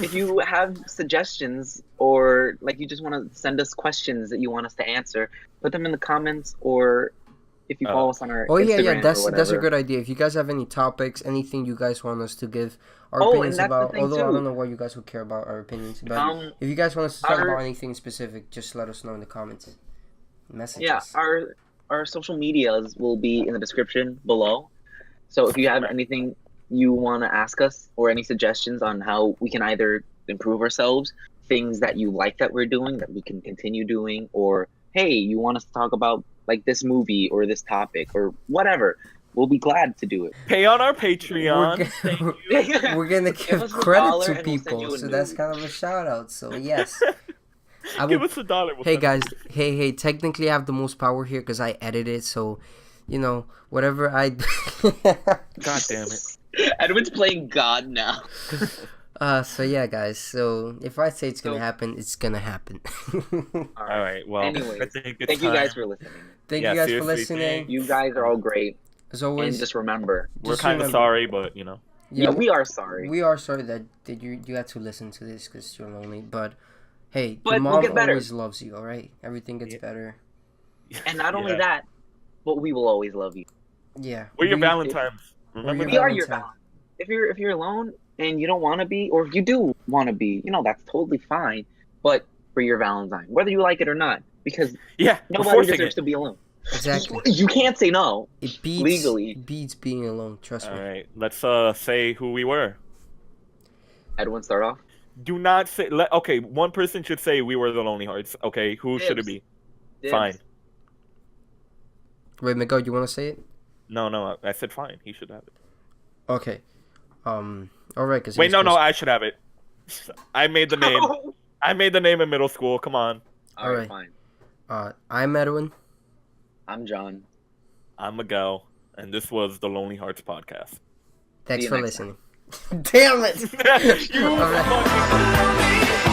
S2: If you have suggestions or like you just want to send us questions that you want us to answer, put them in the comments or if you follow us on our
S1: Oh yeah,
S2: Instagram
S1: yeah,
S2: or
S1: that's a
S2: whatever.
S1: good idea. If you guys have any topics, anything you guys want us to give our
S2: Oh, and
S1: opinions
S2: that's the
S1: about,
S2: thing,
S1: although I
S2: too.
S1: don't know what you guys would care about our opinions, but if you guys want us to talk
S2: our-
S1: about anything specific, just let us know in the comments. Messages.
S2: Yeah, our social medias will be in the description below. So if you have anything you want to ask us or any suggestions on how we can either improve ourselves, things that you like that we're doing that we can continue doing, or hey, you want us to talk about like this movie or this topic or whatever, we'll be glad to do it.
S3: Pay on our Patreon.
S1: We're
S3: Thank
S1: gonna,
S3: you.
S1: we're gonna
S2: Give
S1: give
S2: us
S1: credit
S2: $1
S1: to
S2: and we'll send
S1: people,
S2: you a
S1: so that's
S2: nude.
S1: kind of a shout out. So yes, I
S3: Give
S1: would.
S3: us $1. We'll
S1: Hey
S3: send
S1: guys,
S3: it.
S1: hey, technically I have the most power here because I edit it, so you know whatever I.
S3: God damn it.
S2: Edwin's playing God now.
S1: So yeah, guys. So if I say it's gonna
S2: So-
S1: happen, it's gonna happen.
S3: All right. Well,
S2: Anyways,
S3: I think it's
S2: Thank you guys
S3: time.
S2: for listening.
S1: Thank
S3: Yeah,
S1: you guys for
S3: seriously,
S1: listening.
S2: You guys are all great.
S1: As
S2: And
S1: always,
S2: just remember,
S3: We're
S1: just
S3: kind of
S1: remember-
S3: sorry, but you know.
S2: yeah, we are sorry.
S1: we are sorry that you had to listen to this because you're lonely. But hey,
S2: But
S1: your
S2: we'll
S1: mom
S2: get better.
S1: always loves you. All right, everything gets
S3: Yeah.
S1: better.
S2: And not only
S3: Yeah.
S2: that, but we will always love you.
S1: Yeah,
S3: We're your
S1: we-
S3: Valentines. Remember
S1: your
S2: We
S3: that?
S2: are your
S1: Valentine.
S2: Valentine. If you're alone and you don't want to be, or if you do want to be, you know, that's totally fine. But for your Valentine, whether you like it or not, because
S3: Yeah. We're
S2: nobody
S3: forcing
S2: deserves
S3: it.
S2: to be alone.
S1: Exactly.
S2: You can't say no.
S1: It beats
S2: Legally.
S1: It beats being alone. Trust
S3: All
S1: me.
S3: right. Let's say who we were.
S2: Edwin, start off.
S3: Do not say. Okay, one person should say we were the Lonely Hearts. Okay, who should it
S2: Dibs.
S3: be?
S2: Dibs.
S3: Fine.
S1: Wait, Miguel, you want to say it?
S3: No, I said fine. He should have it.
S1: Okay. All right. Cause
S3: Wait,
S1: he's
S3: no, I should have it. I made the name.
S2: All
S3: I made the name in middle school. Come on.
S2: right,
S1: Alright.
S2: fine.
S1: I'm Edwin.
S2: I'm John.
S3: I'm Miguel, and this was the Lonely Hearts podcast.
S1: Thanks
S2: you
S1: for
S2: next
S1: listening. Damn it!
S3: You
S1: All right.
S3: fucking-